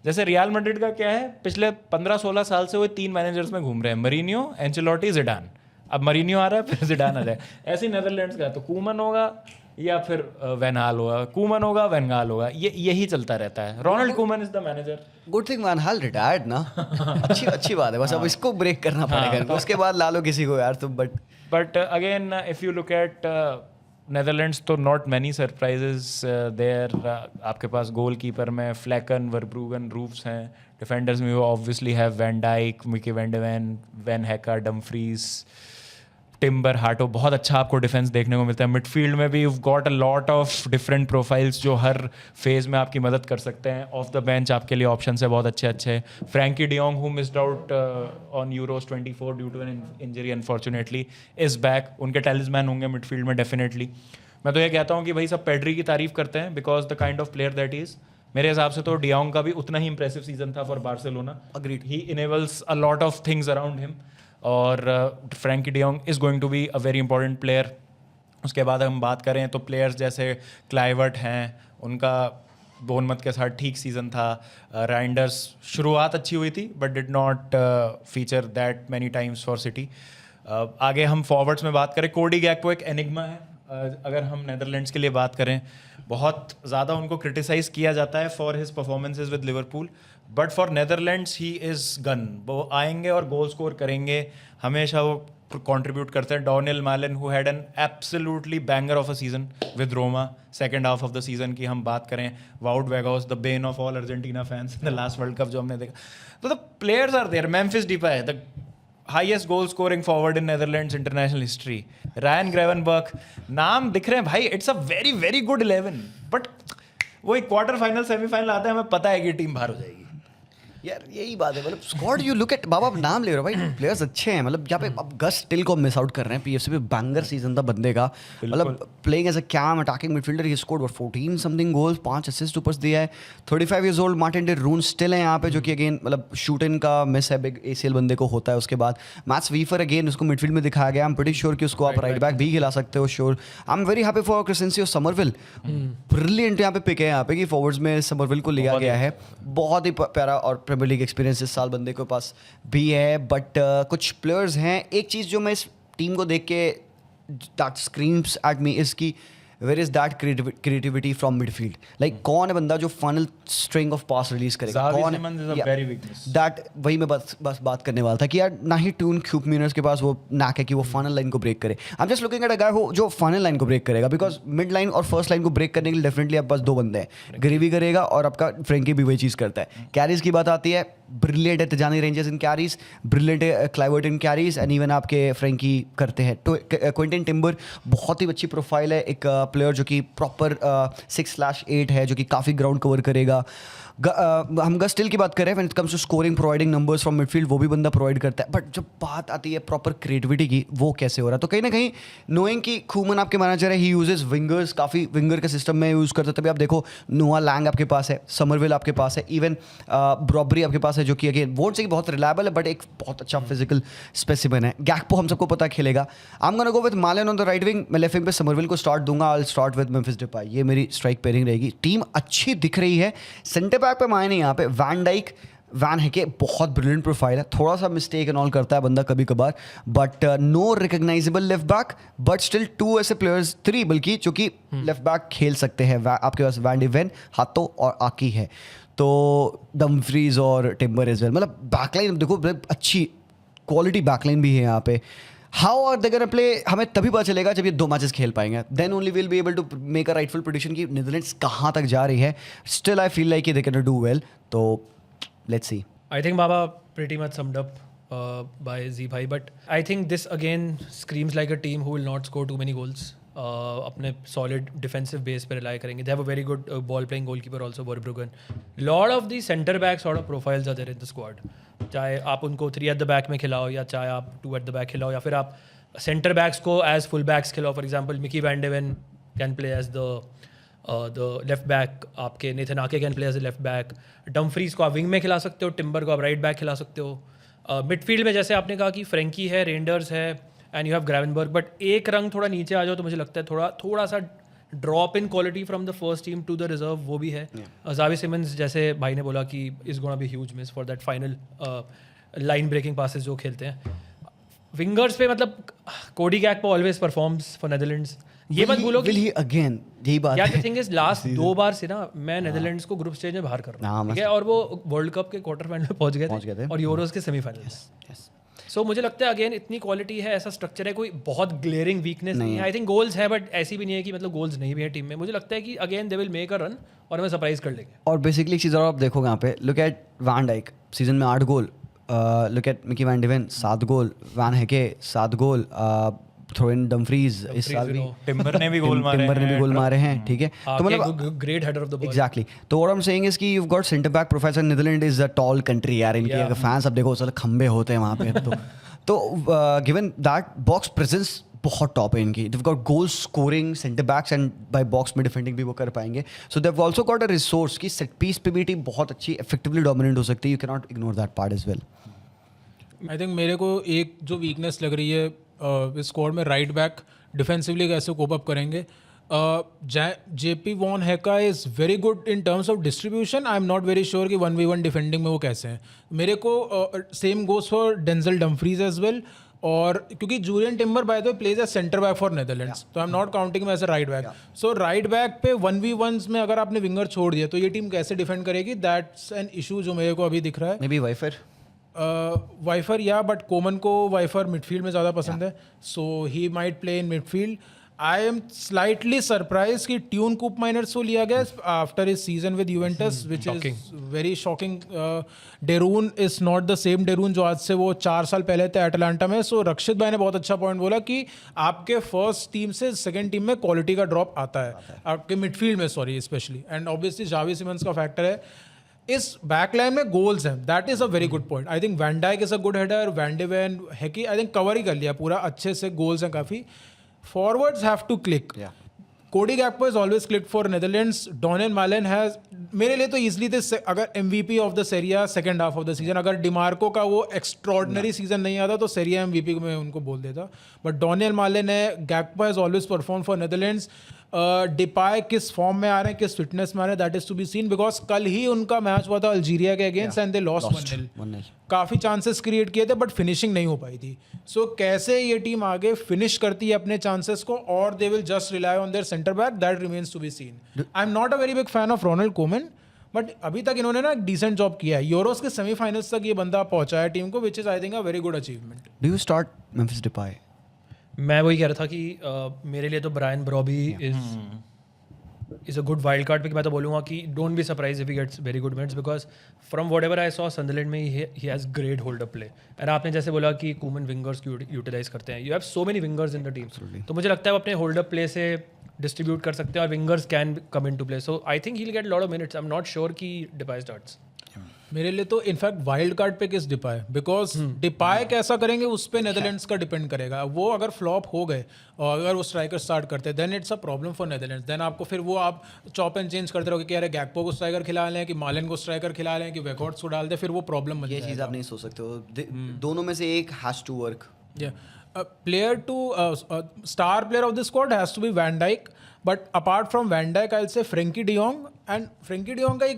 जैसे रियल मैड्रिड का क्या है, पिछले 15-16 साल से वो 3 मैनेजर्स में घूम रहे हैं, मरीनियो, एंचेलोटी, जिडान. अब मरीनियो आ रहा है, फिर जिडान आ जाए. ऐसे ही नेदरलैंड्स का तो कूमन होगा या फिर वैन हाल होगा, कूमन होगा, वैन गाल होगा. यही चलता रहता है. Ronald Koeman is the manager. Good thing van Gaal retired ना. अच्छी बात है. बस अब इसको ब्रेक करना पड़ेगा. उसके बाद ला लो किसी को यार तुम. But again if you look eight Netherlands तो नॉट मैनी सरप्राइजेज देयर. आपके पास गोल कीपर में फ्लैकन, वर्ब्रूगन, रूफ्स हैं. डिफेंडर्स में वो obviously have van Dijk, Micky van de Ven, van Hecke, Dumfries, Timber, Hato. बहुत अच्छा आपको डिफेंस देखने को मिलता है. मिडफील्ड में भी you got a lot of different profiles जो हर फेज में आपकी मदद कर सकते हैं. ऑफ द बेंच आपके लिए ऑप्शन है बहुत अच्छे. Frenkie de Jong who missed out on Euros 24 due to an injury unfortunately is back. उनके टैलिस्मैन होंगे मिडफील्ड में डेफिनेटली. मैं तो ये कहता हूँ कि भाई सब पेड्री की तारीफ करते हैं because the kind of player that is. मेरे हिसाब से तो डियोंग का भी उतना ही इंप्रेसिव सीजन था for Barcelona. Agreed. He enables a lot of things around him. और Frenkie de Jong is going to be a very important player. उसके बाद हम बात करें तो प्लेयर्स जैसे क्लाइवर्ट हैं, उनका बोनमथ के साथ ठीक सीज़न था. राइंडर्स शुरुआत अच्छी हुई थी but did not feature that many times for city. आगे हम फॉरवर्ड्स में बात करें, कोडी गैक्पो एक एनिग्मा है. अगर हम नेदरलैंड्स के लिए बात करें, बहुत ज़्यादा उनको क्रिटिसाइज़ किया जाता है for his performances with Liverpool, but for Netherlands he is gonna. वो आएंगे और गोल स्कोर करेंगे. हमेशा वो कंट्रीब्यूट करते हैं. Donyell Malen who had an absolutely banger of a season with Roma second half of the season की हम बात करें. वाउड वेगोस the bane of all Argentina fans in the last world cup जो हमने देखा. तो the players are there. Memphis Depay the highest goal scoring forward in Netherlands international history. Ryan Gravenberch, नाम दिख रहे हैं भाई. It's a very very good 11, but वो एक क्वार्टर फाइनल सेमीफाइनल आता है, हमें पता है कि टीम बाहर हो जाएगी. यार यही बात है, मतलब स्क्वाड यू लुक एट, बाबा आप नाम ले रहे हो भाई, प्लेयर्स अच्छे हैं, मतलब यहाँ पे अब गस टिल को मिस आउट कर रहे हैं, पीएफसी पे बैंगर सीजन था बंदे का, मतलब playing as a CAM attacking midfielder, he scored 14 something goals, 5 assist ऊपर से दिया है। 35 years old Martin de Roon still है यहाँ पे, जो कि अगेन मतलब शूट इन का मिस है, बिग एसीएल बंदे को होता है। उसके बाद मैट्स वीफर अगेन उसको मिडफील्ड में दिखाया गया, आई एम प्रीटी श्योर कि उसको आप राइट बैक भी खिला सकते हो, sure. I am very happy for Crysencio Summerville, brilliant यहाँ पे पिक है यहाँ पे कि फॉरवर्ड्स में समरविल को लिया गया है, बहुत ही प्यारा, और प्रीमियर लीग एक्सपीरियंस इस साल बंदे के पास भी है। बट कुछ प्लेयर्स हैं, एक चीज़ जो मैं इस टीम को देख के that screams at me is की where is that creativity from midfield, like कौन है बंदा जो final string of pass release करेगा, कौन है दैट, वही मैं बस बात करने वाला था कि यार ना ही ट्यून क्यूब मीनर्स के पास वो नाक है कि वो फाइनल लाइन को ब्रेक करे। I am just looking at a guy जो फाइनल लाइन को ब्रेक करेगा, बिकॉज मिड लाइन और फर्स्ट लाइन को ब्रेक करने के लिए डेफिनेटली आप पास दो बंदे हैं, ग्रेवी करेगा और आपका फ्रेंकी भी वही चीज़ करता है। कैरीज की बात आती है, ब्रिलियंट है तजानी रेंजर्स इन कैरीज, ब्रिलियंट है क्लाइवर्ट इन कैरीज, एंड इवन आपके फ्रेंकी करते हैं। तो क्विंटन टिम्बर बहुत ही अच्छी प्रोफाइल है, एक प्लेयर जो कि प्रॉपर 6/8 है, जो कि काफ़ी ग्राउंड कवर करेगा। हम गस टिल की बात करें, when it comes to scoring providing numbers from midfield, वो भी बंदा प्रोवाइड करता है, बट जब बात आती है प्रॉपर क्रिएटिविटी की, वो कैसे हो रहा है? तो कहीं ना कहीं नोइंग कि खूमन आपके मैनेजर है, ही यूजेस विंगर्स, काफ़ी विंगर के सिस्टम में यूज़ करता है, तभी आप देखो नोआ लैंग आपके पास है, समरविल आपके पास है, इवन ब्रॉबरी आपके पास है, जो कि अगेन वोट से बहुत रिलायबल है, बट एक बहुत अच्छा फिजिकल स्पेसिमन है। गैक्पो हम सबको पता खेलेगा। I am gonna go with Malen on the right wing, मैं लेफ्ट विंग पे समरविल को स्टार्ट दूंगा, I start with Memphis Depay, ये मेरी स्ट्राइक पेयरिंग रहेगी। टीम अच्छी दिख रही है, सेंटर बैक पे मायने यहाँ पे वैन डाइक, वैन हैके बहुत ब्रिलियंट प्रोफाइल है, थोड़ा सा मिस्टेक एंड ऑल करता है बंदा कभी कभार, but no recognisable left back, but still 2 ऐसे प्लेयर्स, 3 बल्कि, जो कि लेफ्ट बैक खेल सकते हैं। आपके पास वैन डिवेन, हाथो और आकी है, तो डमफ्रीज और टिम्बर एज वेल, मतलब बैकलाइन देखो अच्छी क्वालिटी बैकलाइन भी है यहाँ पे। How are they gonna play, हमें तभी पता चलेगा जब ये 2 मैचेस खेल पाएंगे, then only will be able to make a rightful prediction कि नीदरलैंड्स कहाँ तक जा रही है। Still I feel like they can do well, तो let's see. I think Baba pretty much summed up by Z Bhai, but I think this again screams like a team who will not score too many goals. अपने solid defensive base पे rely करेंगे. They have a very good ball playing goalkeeper also, Verbruggen. Lot of the center back sort of profiles are there in the squad. चाहे आप उनको 3 at the back में खिलाओ, या चाहे आप 2 at the back खिलाओ, या फिर आप center backs को as full backs खिलाओ. For example, Mickey Van de Ven can play as the left back, आपके Nathan Ake can play as a left back, Dumfries को आप विंग में खिला सकते हो, टिम्बर को आप राइट बैक खिला सकते हो। मिडफील्ड में जैसे आपने कहा कि फ्रेंकी है, रेंडर्स है, एंड यू हैव ग्रेवनबर्ग, बट एक रंग थोड़ा नीचे आ जाओ तो मुझे लगता है थोड़ा सा drop in quality from the first team to the reserve, वो भी है। जावी सिमंस जैसे भाई ने बोला कि is gonna be huge miss for that final line breaking passes जो खेलते हैं। विंगर्स पे मतलब Cody Gakpo always performs for Netherlands, ये मत भूलो कि अगेन यही बात यार है। द थिंग इज लास्ट 2 बार से ना मैं नेदरलैंड्स को ग्रुप स्टेज में बाहर कर रहा हूँ, ठीक है, और वो वर्ल्ड कप के क्वार्टर फाइनल में पहुंच गए थे और यूरोज के सेमीफाइनल में। सो मुझे लगता है अगेन इतनी क्वालिटी है, ऐसा स्ट्रक्चर है, कोई बहुत ग्लेयरिंग वीकनेस नहीं है। आई थिंक गोल्स है, बट ऐसी भी नहीं है कि मतलब गोल्स नहीं भी है टीम में। मुझे लगता है कि again they will make a run और हमें सरप्राइज कर लेंगे। और बेसिकली एक चीज़ और आप देखोगे यहाँ पे, look at Van Dijk, season में 8 goal, look at Micky van de Ven 7 goal, van Hecke 7 goal, throw in Dumfries इस साल भी, टिम्बर ने भी गोल मारे हैं, ठीक है, तो मतलब great header of the ball. Exactly. तो what I am saying is कि you have got centre back professor, Netherland is a tall country यार, इनके अगर फैंस अब देखो साले खंबे होते हैं वहाँ पे, तो गिवन दैट बॉक्स प्रेजेंस बहुत टॉप है इनकी, they've got goal scoring center backs and by box में डिफेंडिंग भी वो कर पाएंगे, so they've also got a resource कि set piece पे भी टीम बहुत अच्छी effectively dominant हो सकती है, you cannot ignore that part as well. I think मेरे को एक जो वीकनेस लग रही है इस स्क्वाड में, राइट बैक डिफेंसिवली कैसे कोप अप करेंगे। JP van Hecke is very good in terms of distribution, I am not very sure कि 1v1 डिफेंडिंग में वो कैसे हैं। मेरे को same goes for Denzel Dumfries as well, और क्योंकि Jurrien Timber by the way plays as centre back for Netherlands, तो आई एम नॉट काउंटिंग में as a right back. So right back पे 1v1s में अगर आपने विंगर छोड़ दिया तो ये टीम कैसे डिफेंड करेगी, दैट्स एन इशू जो मेरे को अभी दिख रहा है। मे बी वाइफर या बट कोमन को वाइफर मिडफील्ड में ज़्यादा पसंद है, so he might play in midfield. I am slightly surprise कि ट्यून कूप माइनर्स को लिया गया after his season with Juventus, which is very shocking. De Roon is not the same de Roon जो आज से वो 4 साल पहले थे एटलांटा में। सो रक्षित भाई ने बहुत अच्छा पॉइंट बोला कि आपके फर्स्ट टीम से सेकेंड टीम में क्वालिटी का ड्रॉप आता है, आपके मिडफील्ड में, sorry specially, and obviously Xavi Simons का फैक्टर है। इस बैकलाइन में गोल्स हैं, that is a very good point. I think Van Dijk is a good header, Van de Ven हैकी आई थिंक कवर ही कर लिया पूरा अच्छे से, गोल्स हैं काफ़ी. Forwards have to click. Cody Gakpo is always click for Netherlands. Donyell Malen has मेरे लिए तो ईजिली दिस, अगर MVP of the Serie A second half of the season, अगर डिमार्को का वो एक्स्ट्रॉर्डनरी सीजन नहीं आता तो सेरिया MVP में उनको बोल देता. बट डोनियल मालन है, Gakpo has always perform for Netherlands. Depay किस फॉर्म में आ रहे हैं, किस फिटनेस में आ रहे हैं, that is to be seen, because कल ही उनका मैच हुआ था अल्जीरिया के अगेंस्ट एंड दे लॉस्ट 1-0. काफ़ी चांसेस क्रिएट किए थे बट फिनिशिंग नहीं हो पाई थी. सो कैसे ये टीम आगे फिनिश करती है अपने चांसेस को, और they will just rely on their centre back, that remains to be seen. I am not a very big fan of Ronald Koeman, but अभी तक इन्होंने ना एक डिसेंट जॉब किया है. यूरोस के सेमीफाइनल्स तक ये बंदा पहुंचा है टीम को, which is I think a very good achievement. Do you start Memphis Depay? मैं वही कह रहा था कि मेरे लिए तो Brian Brobbey is a good wild card pick. मैं तो बोलूँगा कि don't be surprise if he gets very good minutes, because from whatever I saw Sunderland में he has great hold up play. And आपने जैसे बोला कि कूमन wingers की यूटिलाइज करते हैं, you have so many wingers in the team, तो मुझे लगता है वो अपने होल्ड अप प्ले से डिस्ट्रीब्यूट कर सकते हैं और wingers can come in to play. So I think he will get lot of minutes. I am not sure कि डिपाय स्टार्ट्स. मेरे लिए तो in fact wild card pick is Depay, because Depay कैसा करेंगे उस पर नेदरलैंड्स का डिपेंड करेगा. वो अगर फ्लॉप हो गए और अगर वो स्ट्राइकर स्टार्ट करते then it's a problem for Netherlands. Then आपको फिर वो आप चॉप एंड चेंज करते रहोगे कि अरे गैक्पो को स्ट्राइकर खिला लें, कि मालन को स्ट्राइकर खिला लें, कि वेकॉर्ड्स को डाल दें, फिर वो प्रॉब्लम बन ये जाएगा. चीज़ आप नहीं सोच सकते हो. दोनों में से एक has to work. Player to star player of the squad has to be Van Dijk, but apart from Van Dijk I'll say Frenkie de Jong. And Frenkie de Jong का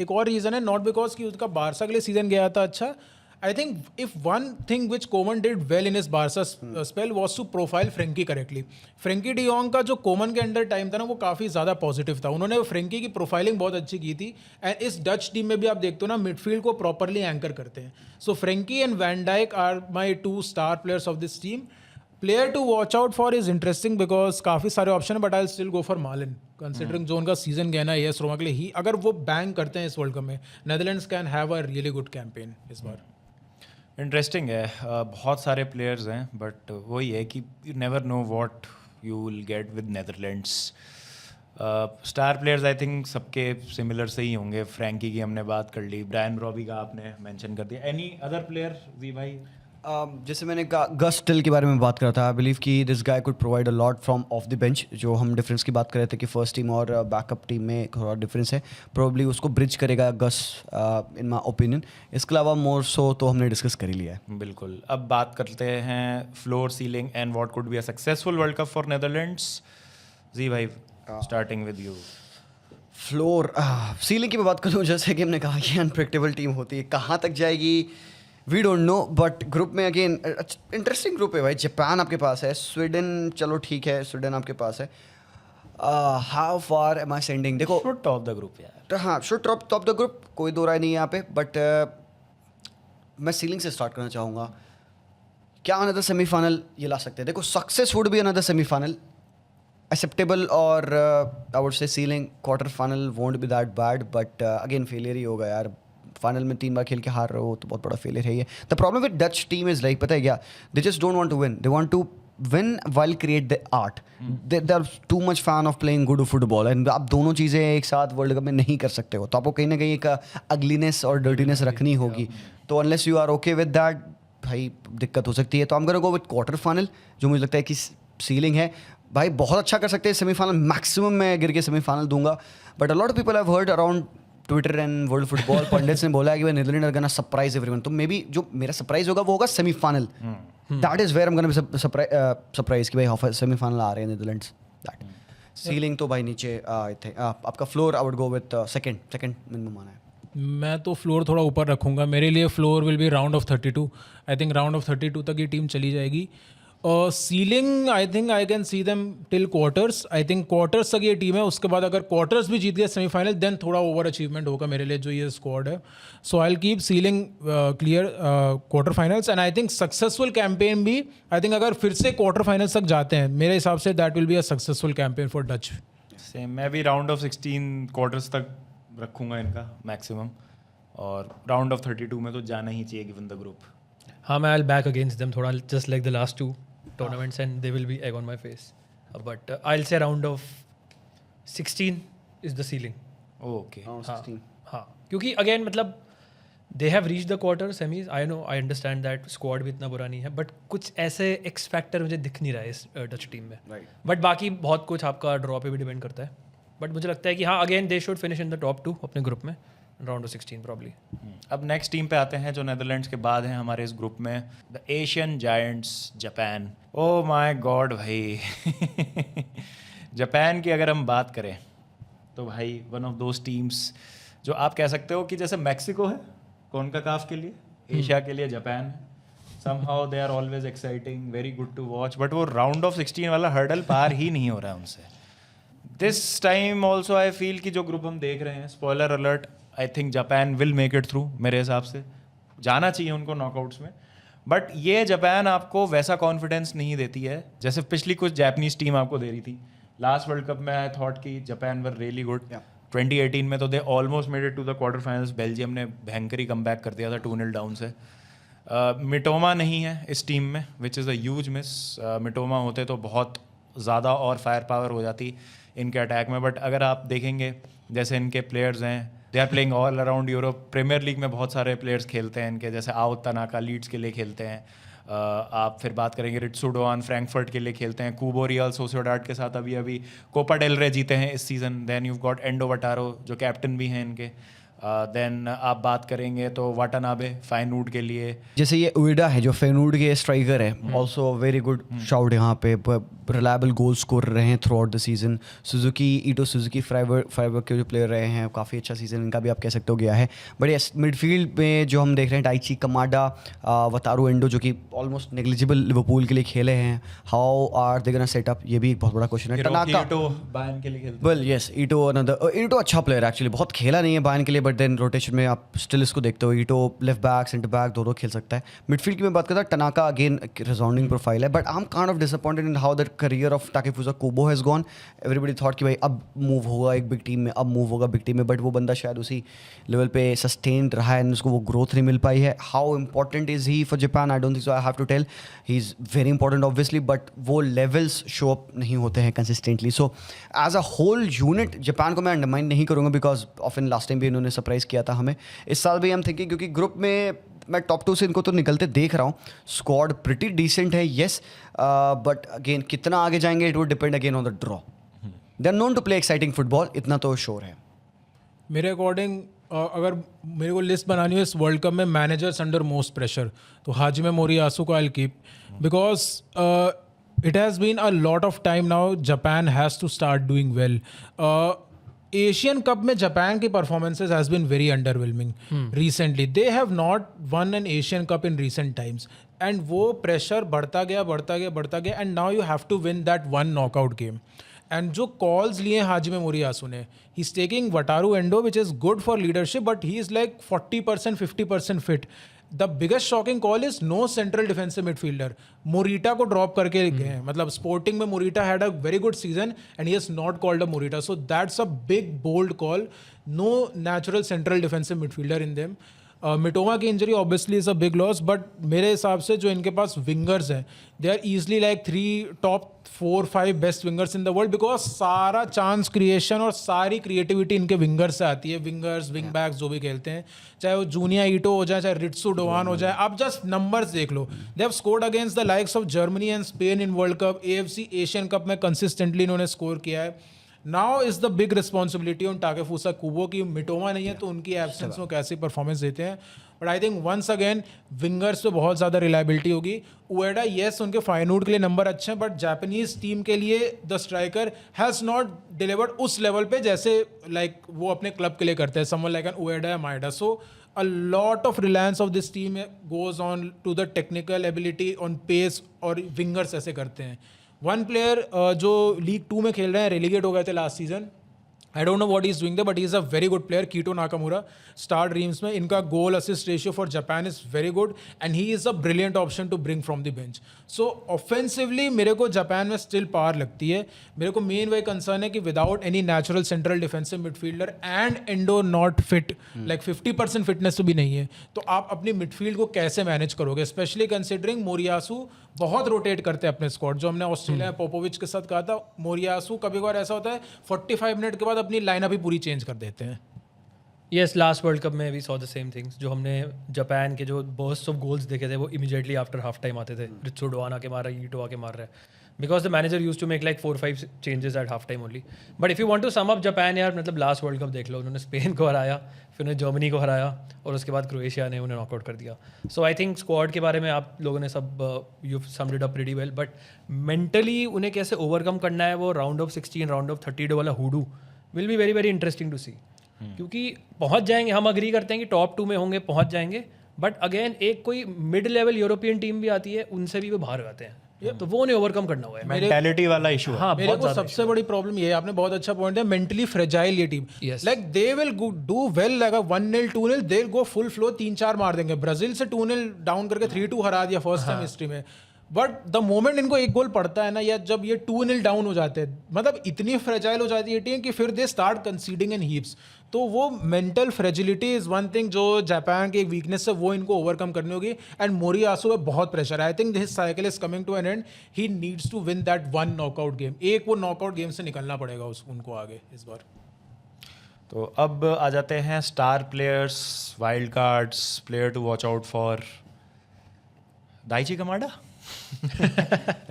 एक और रीज़न है, not because कि उसका Barça के लिए season गया था अच्छा. I think if one thing which Koeman did well in his Barca spell was to profile Frenkie correctly. Frenkie de Jong का जो Koeman के अंडर टाइम था ना वो काफ़ी ज़्यादा पॉजिटिव था. उन्होंने Frenkie की प्रोफाइलिंग बहुत अच्छी की थी. एंड इस डच टीम में भी आप देखते हो ना मिडफील्ड को प्रॉपरली एंकर करते हैं. So Frenkie and Van Dijk are my 2 star players of this team. Player to watch out for is interesting because काफ़ी सारे ऑप्शन है, but I still go for Malen considering जो उनका season गया ना AS Roma के लिए ही. अगर वो बैंग करते हैं इस वर्ल्ड कप में, Netherlands can have a really good campaign इस बार. इंटरेस्टिंग है. बहुत सारे प्लेयर्स हैं बट वही है कि you never know what you will get with Netherlands. Star players I think सबके सिमिलर से ही होंगे. फ्रैंकी की हमने बात कर ली, ब्रायन ब्रॉबी का आपने मेंशन कर दिया. एनी अदर प्लेयर जी भाई? जैसे मैंने कहा गस टिल के बारे में बात करा था. आई बिलीव कि this guy could provide a lot from of the bench. जो हम डिफरेंस की बात कर रहे थे कि फर्स्ट टीम और बैकअप टीम में थोड़ा डिफरेंस है, प्रोबेबली उसको ब्रिज करेगा गस इन माई ओपिनियन. इसके अलावा मोर सो तो हमने डिस्कस कर ही लिया है. बिल्कुल. अब बात करते हैं floor, ceiling and what could be a successful world cup for Netherlands. जी भाई, starting with you. Floor ceiling की मैं बात करूँ, जैसे कि हमने कहा कि अनप्रेडिक्टेबल टीम होती है, कहाँ तक जाएगी we don't know. But group में अगेन इंटरेस्टिंग ग्रुप है भाई. जापान आपके पास है, स्वीडन चलो ठीक है, स्वीडन आपके पास है. How far am I sending? देखो शुड टॉप द ग्रुप यार. तो हाँ, शुड टॉप द ग्रुप, कोई दो राय नहीं है यहाँ पे. बट मैं सीलिंग से स्टार्ट करना चाहूँगा. क्या अनदर सेमीफाइनल ये ला सकते हैं? देखो success would be another semifinal acceptable, और I would say ceiling quarter final won't be that bad. But again failure ही होगा यार. फाइनल में 3 बार खेल के हार रहे हो तो बहुत बड़ा फेलियर है ये. The problem with Dutch team is like, पता है क्या, they just don't want to win, they want to win while create the art. They are too much fan of playing good football. And आप दोनों चीज़ें एक साथ world cup में नहीं कर सकते हो, तो आपको कहीं ना कहीं एक अगलीनेस और डर्टीनेस रखनी होगी. तो unless you are okay with that भाई दिक्कत हो सकती है. तो हम गो विद क्वार्टर फाइनल, जो मुझे लगता है कि सीलिंग है भाई. बहुत अच्छा कर सकते हैं सेमीफाइनल, मैक्सिमम मैं गिर के सेमीफाइनल दूंगा. But a lot of people have heard around Twitter and world football pundits ने बोला है कि Netherland are gonna surprise everyone. तो मे बी जो मेरा सरप्राइज होगा वो होगा semifinal. That is where I am gonna be surprise कि भाई सेमीफाइनल आ रहे हैं नेदरलैंड्स. दैट सीलिंग तो भाई नीचे थे. आपका floor I would go with second minimum आना है. मैं तो फ्लोर थोड़ा ऊपर रखूंगा. मेरे लिए floor will be round of 32. I think round of 32 तक ये टीम चली जाएगी. Ceiling I think I can see them till quarters. I think quarters तक ये टीम है. उसके बाद अगर क्वार्टर्स भी जीत गए सेमीफाइनल, देन थोड़ा ओवर अचीवमेंट होगा मेरे लिए जो ये स्क्वाड है. So I will keep ceiling clear quarter finals. And I think successful campaign भी, आई थिंक अगर फिर से क्वार्टर फाइनल्स तक जाते हैं मेरे हिसाब say that will be a successful campaign for Dutch. Same, मैं भी राउंड ऑफ 16 क्वार्टर्स तक रखूंगा इनका मैक्सिमम, और राउंड ऑफ 32 में तो जाना ही चाहिए गिवन द ग्रुप. हाँ, मैं I will back against them थोड़ा, just like the last 2 tournaments, and they will be egg on my face. But I'll say round of 16 is the ceiling. Okay. Round 16. हाँ, क्योंकि again मतलब they have reach the quarter semis. I understand that squad भी इतना बुरा नहीं है, but कुछ ऐसे एक्स फैक्टर मुझे दिख नहीं रहा है इस डच टीम में. बट बाकी बहुत कुछ आपका ड्रॉ पे भी डिपेंड करता है. बट मुझे लगता है कि हाँ, again they should finish in the top 2 अपने ग्रुप में, राउंड ऑफ 16 प्रॉब्ली. अब नेक्स्ट टीम पे आते हैं जो नेदरलैंड्स के बाद है हमारे इस ग्रुप में, the Asian giants Japan. Oh my god भाई जापान की अगर हम बात करें तो भाई वन ऑफ दोज टीम्स जो आप कह सकते हो कि जैसे मैक्सिको है कॉनकाकाफ के लिए, एशिया के लिए जापान है. Somehow they are always exciting, very good to watch, but वो राउंड ऑफ 16 वाला हर्डल पार ही नहीं हो रहा है उनसे. This time also I feel कि जो ग्रुप हम देख रहे हैं, spoiler alert, I think Japan will make it through. मेरे हिसाब से जाना चाहिए उनको नॉकआउट्स में, बट ये जापान आपको वैसा कॉन्फिडेंस नहीं देती है जैसे पिछली कुछ जापानीज टीम आपको दे रही थी. लास्ट वर्ल्ड कप में आई थॉट कि जापान वर रियली गुड. 2018 में तो they almost made it to the quarter finals. Belgium ने भयंकर ही कमबैक कर दिया था 2-0 डाउन से. मिटोमा नहीं है इस टीम में, which is a huge miss. Mitoma होते तो बहुत ज़्यादा और फायर पावर हो जाती इनके अटैक में. बट अगर आप देखेंगे जैसे इनके प्लेयर्स हैं, they are playing all around Europe. Premier league में बहुत सारे प्लेयर्स खेलते हैं इनके, जैसे आओ तनाका लीड्स के लिए खेलते हैं. आप फिर बात करेंगे रिट्सू डोआन फ्रैंकफर्ट के लिए खेलते हैं. कूबो रियल सोसियोडाड के साथ अभी अभी कोपा डेल रे जीते हैं इस season. Then you got Endo Wataru जो कैप्टन भी हैं इनके. देन आप बात करेंगे तो वाटानाबे फाइनूड के लिए. जैसे ये उइडा है जो फेनूड के स्ट्राइकर है, ऑल्सो वेरी गुड शाउट यहाँ पे. रिलायबल गोल स्कोर रहे हैं through out the season. Suzuki ईटो सुजुकी फाइबर के जो प्लेयर रहे हैं, काफ़ी अच्छा सीजन इनका भी आप कह सकते हो गया है. बट यस, मिडफील्ड में जो हम देख रहे हैं, टाइची कमाडा, वतारू एंडो जो कि ऑलमोस्ट नेग्लिजिबल लिवरपूल के लिए खेले हैं. How are they gonna set up, ये भी एक बहुत बड़ा क्वेश्चन है. टनाका बायर्न के लिए खेलते हैं. वेल यस, ईटो अनदर. ईटो अच्छा प्लेयर एक्चुअली, बहुत खेला नहीं है बायर्न के लिए, बट देन रोटेशन में आप स्टिल इसको देखते हो. ईटो लेफ्ट बैक सेंटर बैक दोनों खेल सकता है. मिडफील्ड की मैं बात करता हूँ, टनाका अगेन रिजॉन्डिंग प्रोफाइल है, but I am kind of disappointed in how that career of Takefusa Kubo has gone. Everybody thought कि भाई अब मूव होगा एक बिग टीम में, अब मूव होगा बिग टीम में, बट वो बंदा शायद उसी लेवल पे सस्टेन्ड रहा है, उसको वो ग्रोथ नहीं मिल पाई है. How important is he for Japan, I don't think so. I have to tell he is very important obviously, but वो लेवल्स शो अप नहीं होते हैं consistently. So as a whole unit Japan को मैं अंडरमाइन नहीं करूँगा, because of in last time भी इन्होंने सरप्राइज किया था हमें. इस साल भी हम थिंकिंग, क्योंकि ग्रुप में मैं टॉप 2 से इनको तो निकलते देख रहा हूँ. स्क्वाड प्रिटी डिसेंट है येस, बट अगेन कितना आगे जाएंगे it would depend again on the draw. They are known to play exciting football, इतना तो श्योर है. मेरे अकॉर्डिंग अगर मेरे को लिस्ट बनानी हो इस वर्ल्ड कप में मैनेजर्स अंडर मोस्ट प्रेशर, तो हाजिमे मोरियासु को आई will keep, because it has been a lot of time now Japan has to start doing well. Asian Cup में जापान की performances has been very underwhelming recently. They have not won an Asian Cup in recent times, and वो pressure बढ़ता गया and now you have to win that one knockout game. And जो calls लिए Hajime Moriyasu ने, he is taking Wataru Endo which is good for leadership, but he is like 40% 50% fit. The biggest shocking call is no central defensive midfielder. Morita को drop करके गए हैं. मतलब Sporting में Morita had a very good season and he has not called a Morita, so that's a big bold call. No natural central defensive midfielder in them. Mitoma की injury obviously is a big loss, but मेरे हिसाब से जो इनके पास wingers हैं, they are easily like 3 top 4-5 best wingers in the world, because सारा chance creation और सारी क्रिएटिविटी इनके विंगर्स से आती है. विंगर्स, विंग बैक्स जो भी खेलते हैं, चाहे वो जूनिया ईटो हो जाए, चाहे रिट्सू डोआन हो जाए, आप जस्ट नंबर्स देख लो. They have scored against the likes of Germany and Spain in World Cup. AFC Asian Cup में कंसिस्टेंटली इन्होंने स्कोर किया है. Now is the big responsibility on Takefusa Kubo की मिटोमा नहीं है तो उनकी एब्सेंस में कैसी परफॉर्मेंस देते हैं. But I think once again wingers पे बहुत ज़्यादा रिलायबिलिटी होगी. उएडा येस उनके फाइनूड के लिए नंबर अच्छे हैं, बट जापानीज टीम के लिए the striker has not delivered उस लेवल पे जैसे लाइक वो अपने क्लब के लिए करते हैं, समवन लाइक एन उएडा या माइडा. सो a lot of reliance of this team goes on to the technical ability on pace और विंगर्स ऐसे करते हैं. वन प्लेयर जो लीग 2 में खेल रहे हैं, रेलीगेट हो गए थे last season, I don't know what he is doing there, but he is a very good player. Keito Nakamura Stade de Reims में. इनका goal assist ratio for Japan is very good and he is a brilliant option to bring from the bench. So offensively मेरे को Japan में still power लगती है. मेरे को main वही कंसर्न है कि without any natural central defensive midfielder and endo not fit, like 50% fitness तो भी नहीं है, तो आप अपनी मिडफील्ड को कैसे मैनेज करोगे, स्पेशली कंसिडरिंग मोरियासु बहुत रोटेट करते हैं अपने स्क्वाड. जो हमने ऑस्ट्रेलिया पोपोविच के साथ कहा था, मोरियासु कभी कभार ऐसा होता है 45 मिनट के बाद अपनी लाइनअप ही पूरी चेंज कर देते हैं. यस लास्ट वर्ल्ड कप में we saw the same things जो हमने जापान के जो बर्स्ट ऑफ गोल्स देखे थे वो इमीडिएटली आफ्टर हाफ टाइम आते थे रिचुडो आना के मार रहा है ईटो आके मार रहा है because the manager use to make like 4-5 changes at half time only but if you want to sum up Japan यार मतलब लास्ट वर्ल्ड कप देख लो उन्होंने स्पेन को हराया फिर उन्हें जर्मनी को हराया और उसके बाद क्रोएशिया ने उन्हें नॉकआउट कर दिया सो आई थिंक स्क्वाड के बारे में आप लोगों ने सब you summed it up pretty well but mentally उन्हें कैसे ओवरकम करना है वो राउंड ऑफ 16 राउंड ऑफ 32 वाला हुडू will be very very interesting to see क्योंकि पहुंच जाएंगे हम अग्री करते हैं कि टॉप 2 में होंगे पहुंच जाएंगे बट अगेन एक कोई मिड लेवल यूरोपियन टीम भी आती है उनसे भी वो बाहर आते हैं तो वो उन्हें ओवरकम करना हुआ है मेंटालिटी वाला इशू है हाँ मेरे को सबसे बड़ी प्रॉब्लम ये है आपने बहुत अच्छा पॉइंट है मेंटली फ्रेजाइल ये team Yes. Like they will do well like 1-0 2-0 they will go full flow 3-4 मार देंगे ब्राजील से 2-0 डाउन करके 3-2 हरा दिया फर्स्ट टाइम हिस्ट्री में बट द मोमेंट इनको एक गोल पड़ता है ना या जब ये 2-0 डाउन हो जाते हैं मतलब इतनी फ्रेजाइल हो जाती है टीम कि फिर they start conceding in heaps तो वो mental fragility is one thing जो जापान की एक वीकनेस है वो इनको ओवरकम करनी होगी एंड मोरियासु पे बहुत प्रेशर है I think this cycle is coming to an end he needs to win that one knockout game एक वो नॉकआउट गेम से निकलना पड़ेगा उनको आगे इस बार तो अब आ जाते हैं star players wild cards player to watch out for Daichi Kamada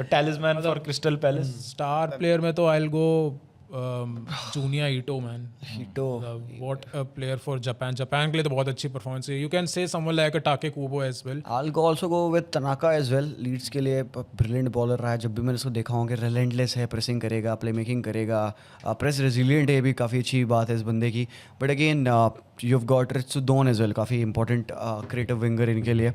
talisman for Crystal Palace star player में तो I will go Junya Ito man हीटो what a player for Japan Japan के लिए तो बहुत अच्छी परफॉर्मेंस है you can say someone like a Take Kubo as well I'll go also go with Tanaka as well. Leeds के लिए brilliant bowler रहा है जब भी मैंने उसको देखा हूँ कि रिलेंटलेस है प्रेसिंग करेगा प्ले मेकिंग करेगा प्रेस रेजिलियंट है ये भी काफ़ी अच्छी बात है इस बंदे की but again you have got Ritsu Doan as well काफ़ी इंपॉर्टेंट क्रिएटिव विंगर इनके लिए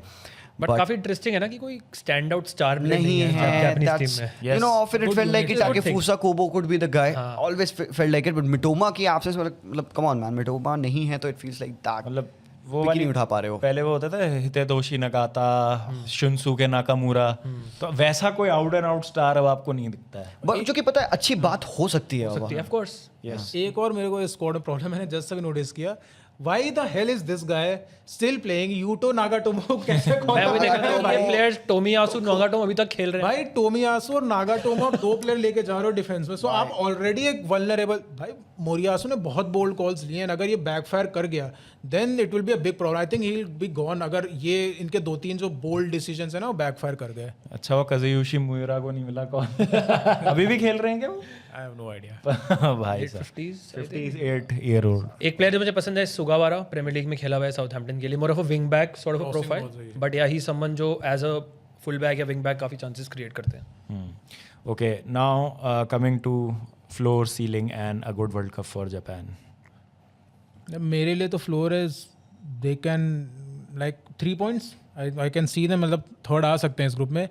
बट काफी इंटरेस्टिंग है ना कि कोई स्टैंड आउट स्टार नहीं है जापानीज that's टीम में you know often it felt like It is a good thing. Takefusa Kobo could be the guy always felt like it but Mitoma की आपसे मतलब come on man Mitoma नहीं है तो it feels like that मतलब वो Pick वाली नहीं उठा पा रहे हो पहले वो होता था हितेदोशी नगाता शुनसुके नाकामूरा तो वैसा कोई आउट एंड आउट स्टार अब आपको नहीं दिखता है बट जो कि पता है अच्छी बात हो सकती है ऑफ कोर्स एक और मेरे को इस स्क्वाड में प्रॉब्लम मैंने जस्ट तक नोटिस किया why the hell is this guy still playing Yuto Nagatomo कैसे मैं भी देखा था ये प्लेयर्स टोमियासु नागाटोमो अभी तक खेल रहे हैं भाई टोमियासु और नागाटोमो दो प्लेयर लेके जा रहे हो डिफेंस में सो आप ऑलरेडी एक वल्नरेबल भाई मोरियासु ने बहुत बोल्ड कॉल्स लिए हैं अगर ये बैकफायर कर गया then it will be a big problem I think he will be gone अगर ये इनके 2-3 जो बोल्ड डिसीजंस है ना वो बैकफायर कर गए अच्छा वो कज़ुयोशी मुइरा को नहीं मिला कौन अभी भी खेल रहे हैं क्या वो आई हैव नो आइडिया भाई साहब 50s 58 ईयर ओल्ड एक प्लेयर जो मुझे पसंद है सुगावारा प्रीमियर लीग में खेला हुआ है साउथहैम्पटन के लिए more of a wing back sort of a profile but yeah he someone जो एज अ फुल बैक या विंग बैक काफी चांसेस क्रिएट करते हैं okay now coming to floor ceiling and a good world cup for Japan मेरे लिए तो floor is they can like 3 points I can see them मतलब third आ सकते हैं इस ग्रुप में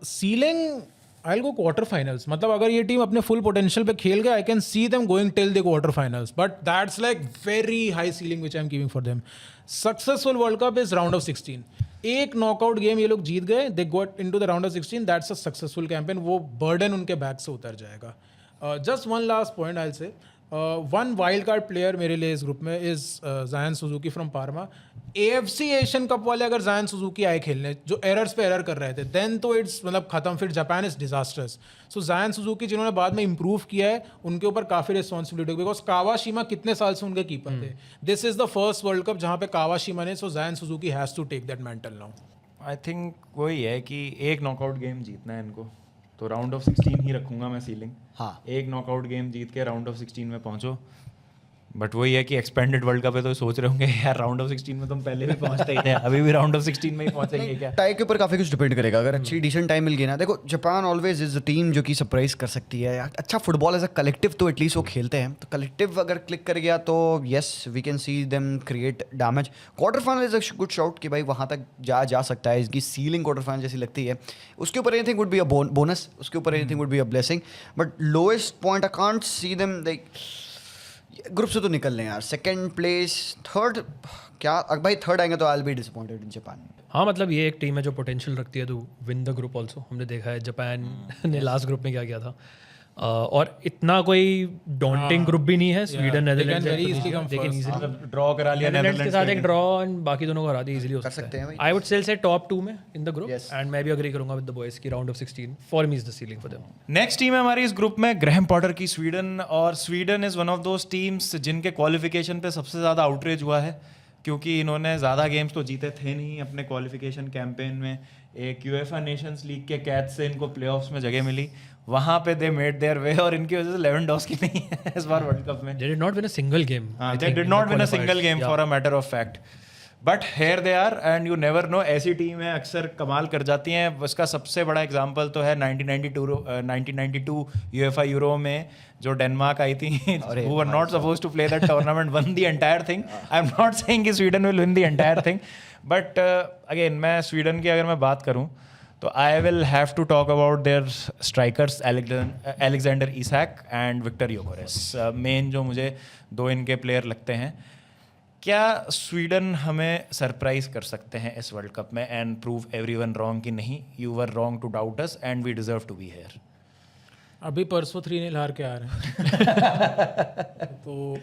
ceiling I will go quarter finals मतलब अगर ये टीम अपने फुल पोटेंशियल पे खेल गए I can see them going till the quarter finals but that's like very high ceiling which I am giving for them successful world Cup is round of 16 एक knockout game ये लोग जीत गए they got into the round of 16 that's a successful campaign वो burden उनके back से उतर जाएगा just one last point I will say one wild card player मेरे लिए इस ग्रुप में इज जायन Suzuki from pharma AFC Asian cup वाले अगर जायन सुजुकी आए खेलने जो एरर्स पे एरर कर रहे थे देन तो इट्स मतलब खत्म फिर Japan is disasters so Zion Suzuki जिन्होंने बाद में इंप्रूव किया है उनके ऊपर काफ़ी रिस्पॉन्सिबिलिटी बिकॉज कावाशिमा कितने साल से उनके कीपर थे this is the first World cup जहाँ पे कावाशिमा ने so Zion Suzuki has to take that mantle now I think वही है कि एक नॉकआउट गेम जीतना है इनको तो राउंड ऑफ 16 ही रखूंगा मैं सीलिंग हाँ एक नॉकआउट गेम जीत के राउंड ऑफ 16 में पहुंचो बट वही है कि एक्सपेंडेड वर्ल्ड कप है तो सोच रहे होंगे यार राउंड ऑफ 16 में तुम पहले भी पहुंचते ही थे अभी भी राउंड ऑफ 16 में ही पहुंचेंगे क्या टाई के ऊपर काफ़ी कुछ डिपेंड करेगा अगर अच्छी डिसेंट टाइम मिल गई ना देखो Japan always is a team जो कि सरप्राइज कर सकती है अच्छा फुटबॉल एज अ कलेक्टिव तो एटलीस्ट वो खेलते हैं तो कलेक्टिव अगर क्लिक कर गया तो yes we can see them create damage quarter final is a good shot कि भाई वहाँ तक जा सकता है इसकी सीलिंग क्वार्टर फाइनल जैसी लगती है उसके ऊपर anything would be a bonus उसके ऊपर anything would be a blessing but lowest point I can't see them like group से तो निकल लें यार सेकंड प्लेस थर्ड क्या भाई थर्ड आएंगे तो I will be disappointed in Japan हाँ मतलब ये एक टीम है जो पोटेंशियल रखती है तो विन द ग्रुप ऑल्सो हमने देखा है जापान ने लास्ट ग्रुप में क्या किया था और इतना कोई डॉन्टिंग ग्रुप भी नहीं है Sweden Netherlands very easily come first. Draw करा लिया नेदरलैंड्स के नेदरलैंड्स साथ एक ड्रॉ एंड बाकी दोनों को हरा दिया इजीली हो कर सकते हैं भाई। आई वुड स्टिल से टॉप 2 में in the group Yes. And मैं भी एग्री करूंगा विद द बॉयज की round of 16 for me is the ceiling for them. Next team है हमारी इस ग्रुप में ग्रैहम पॉटर की स्वीडन, और Sweden is one of those teams जिनके क्वालिफिकेशन पे सबसे ज़्यादा आउटरीच हुआ है, क्योंकि इन्होंने ज़्यादा गेम्स तो जीते थे नहीं अपने क्वालिफिकेशन कैंपेन में। एक यूएफए नेशंस लीग के कैच से इनको प्लेऑफ्स में जगह मिली, वहाँ पे दे मेड देयर वे, और इनकी वजह से लेवेंडोस्की नहीं है इस बार वर्ल्ड कप में। They did not win a single game. They did not win a single game for a matter of fact. But here they are and you never know, ऐसी team है अक्सर कमाल कर जाती हैं। उसका सबसे बड़ा एग्जांपल तो है 1992 UEFA यूरो में जो डेनमार्क आई थी, who were not supposed to play that tournament, won the entire thing. I'm not saying कि Sweden will win the entire thing, but again मैं स्वीडन की अगर मैं बात करूँ तो I will have to talk about their strikers Alexander Isak and Viktor Gyokeres. Main जो मुझे दो इनके प्लेयर लगते हैं। क्या स्वीडन हमें सरप्राइज कर सकते हैं इस वर्ल्ड कप में एंड प्रूव एवरीवन रॉन्ग कि नहीं, you were wrong to doubt us and we deserve to be here? अभी परसों 3-0 हार के आ रहे हैं तो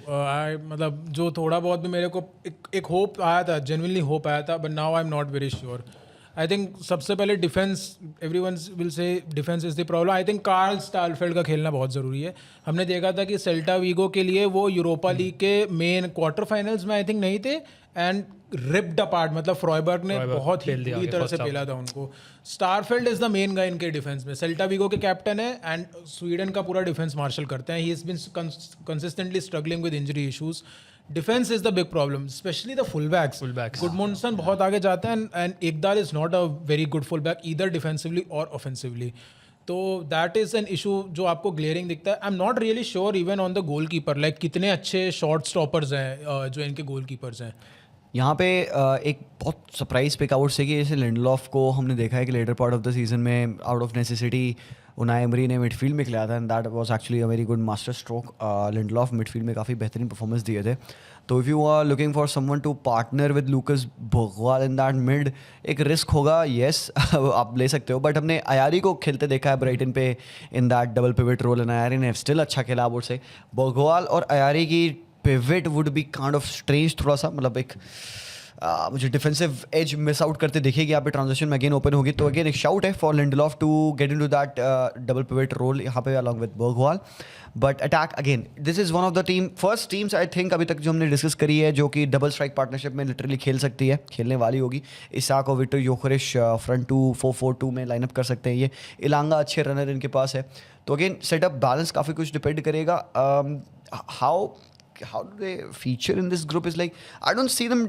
मतलब जो थोड़ा बहुत भी मेरे को एक होप आया था, जेन्युइनली होप आया था, but now I am not very sure. I think सबसे पहले defence, everyone will say defence is the problem. I think Carl Starfelt का खेलना बहुत ज़रूरी है। हमने देखा था कि सेल्टा वीगो के लिए वो यूरोपा लीग के मेन क्वार्टर फाइनल्स में आई थिंक नहीं थे एंड रिप्ड अपार्ट, मतलब फ्रॉयबर्ग ने बहुत ही बुरी तरह से पेला था उनको। Starfelt is the main guy इनके डिफेंस में, सेल्टा वीगो के कैप्टन है एंड स्वीडन का पूरा डिफेंस मार्शल करते हैं। He is been consistently struggling with injury issues. Defence is the big problem, specially the full backs. Gudmundsson बहुत आगे जाते हैं and Ekdal is not a very good full back either defensively और offensively. तो that is an issue जो आपको glaring दिखता है। आई am not really sure even on the goal keeper, like कितने अच्छे शॉर्ट स्टॉपर्स हैं जो इनके गोल कीपर्स हैं। यहाँ पे एक बहुत सरप्राइज पिक आउट से कि जैसे लिंडलॉफ को हमने देखा है कि latter part of the season में out of necessity Unai Emery ने मिडफील्ड में खिलाया था and that was actually a very good master stroke. Lindelof midfield में काफ़ी बेहतरीन परफॉर्मेंस दिए थे। तो if you are looking for someone to partner with Lucas Bergvall in that mid, एक रिस्क होगा, येस आप ले सकते हो, बट हमने अयारी को खेलते देखा है ब्राइटन पे in that double pivot role and Ayari ने स्टिल अच्छा खेला। अब से बर्गवाल और अयारी की pivot would be kind of strange थोड़ा सा, मतलब एक मुझे डिफेंसिव एज मिस आउट करते दिखेगी। यहाँ पे ट्रांजिशन में अगेन ओपन होगी, तो अगेन एक शाउट है for Lindelof to get into that double pivot role यहाँ पे along with Bergvall. But attack again this is one of the first teams I think अभी तक जो हमने डिस्कस करी है जो कि डबल स्ट्राइक पार्टनरशिप में लिटरली खेल सकती है, खेलने वाली होगी। इसाक और विक्टर योकेरेस फ्रंट 4-4-2 में लाइनअप कर सकते हैं। ये इलांगा अच्छे रनर इनके पास है, तो अगेन सेटअप बैलेंस काफ़ी कुछ डिपेंड करेगा। How do they feature in this group is like I don't see them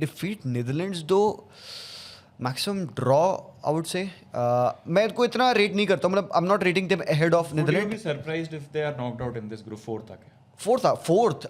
defeat Netherlands though, maximum draw I would say। मैं इनको इतना रेट नहीं करता, मतलब I'm not rating them ahead of Netherlands। Would you be surprised if they are knocked out in this group? fourth आके fourth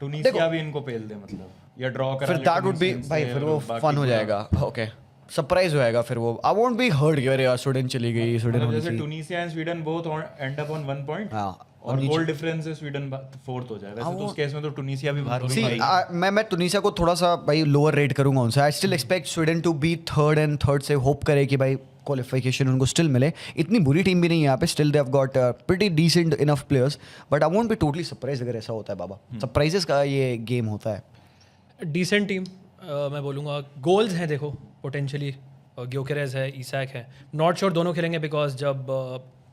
टूनिसिया भी इनको पेल दे, मतलब या ड्रॉ करा फिर that would be भाई फिर वो फन हो जाएगा। ओके सरप्राइज होएगा फिर वो। आई वोंट बी हर्ट कि अरे यार स्वीडन चली गई, स्वीडन होनी जैसे चाहिए। Tunisia and Sweden both end up on 1 point हाँ, और गोल डिफरेंस से स्वीडन फोर्थ हो जाए। वैसे तो उस केस में तो टूनिसिया भी बाहर See, होगी। मैं टूनिसिया को थोड़ा सा भाई लोअर रेट करूंगा उनसे। I still expect Sweden to be third से होप करे कि भाई क्वालिफिकेशन उनको स्टिल मिले। इतनी बुरी टीम भी नहीं है यहाँ पे, still they have got pretty decent enough players, but I won't be totally surprise अगर ऐसा होता है बाबा। सरप्राइजेस का ये गेम होता है। डिसेंट टीम मैं बोलूँगा। गोल्स हैं देखो पोटेंशियली, ग्योकेरेस है, ईसैक है। नॉट श्योर दोनों खेलेंगे बिकॉज जब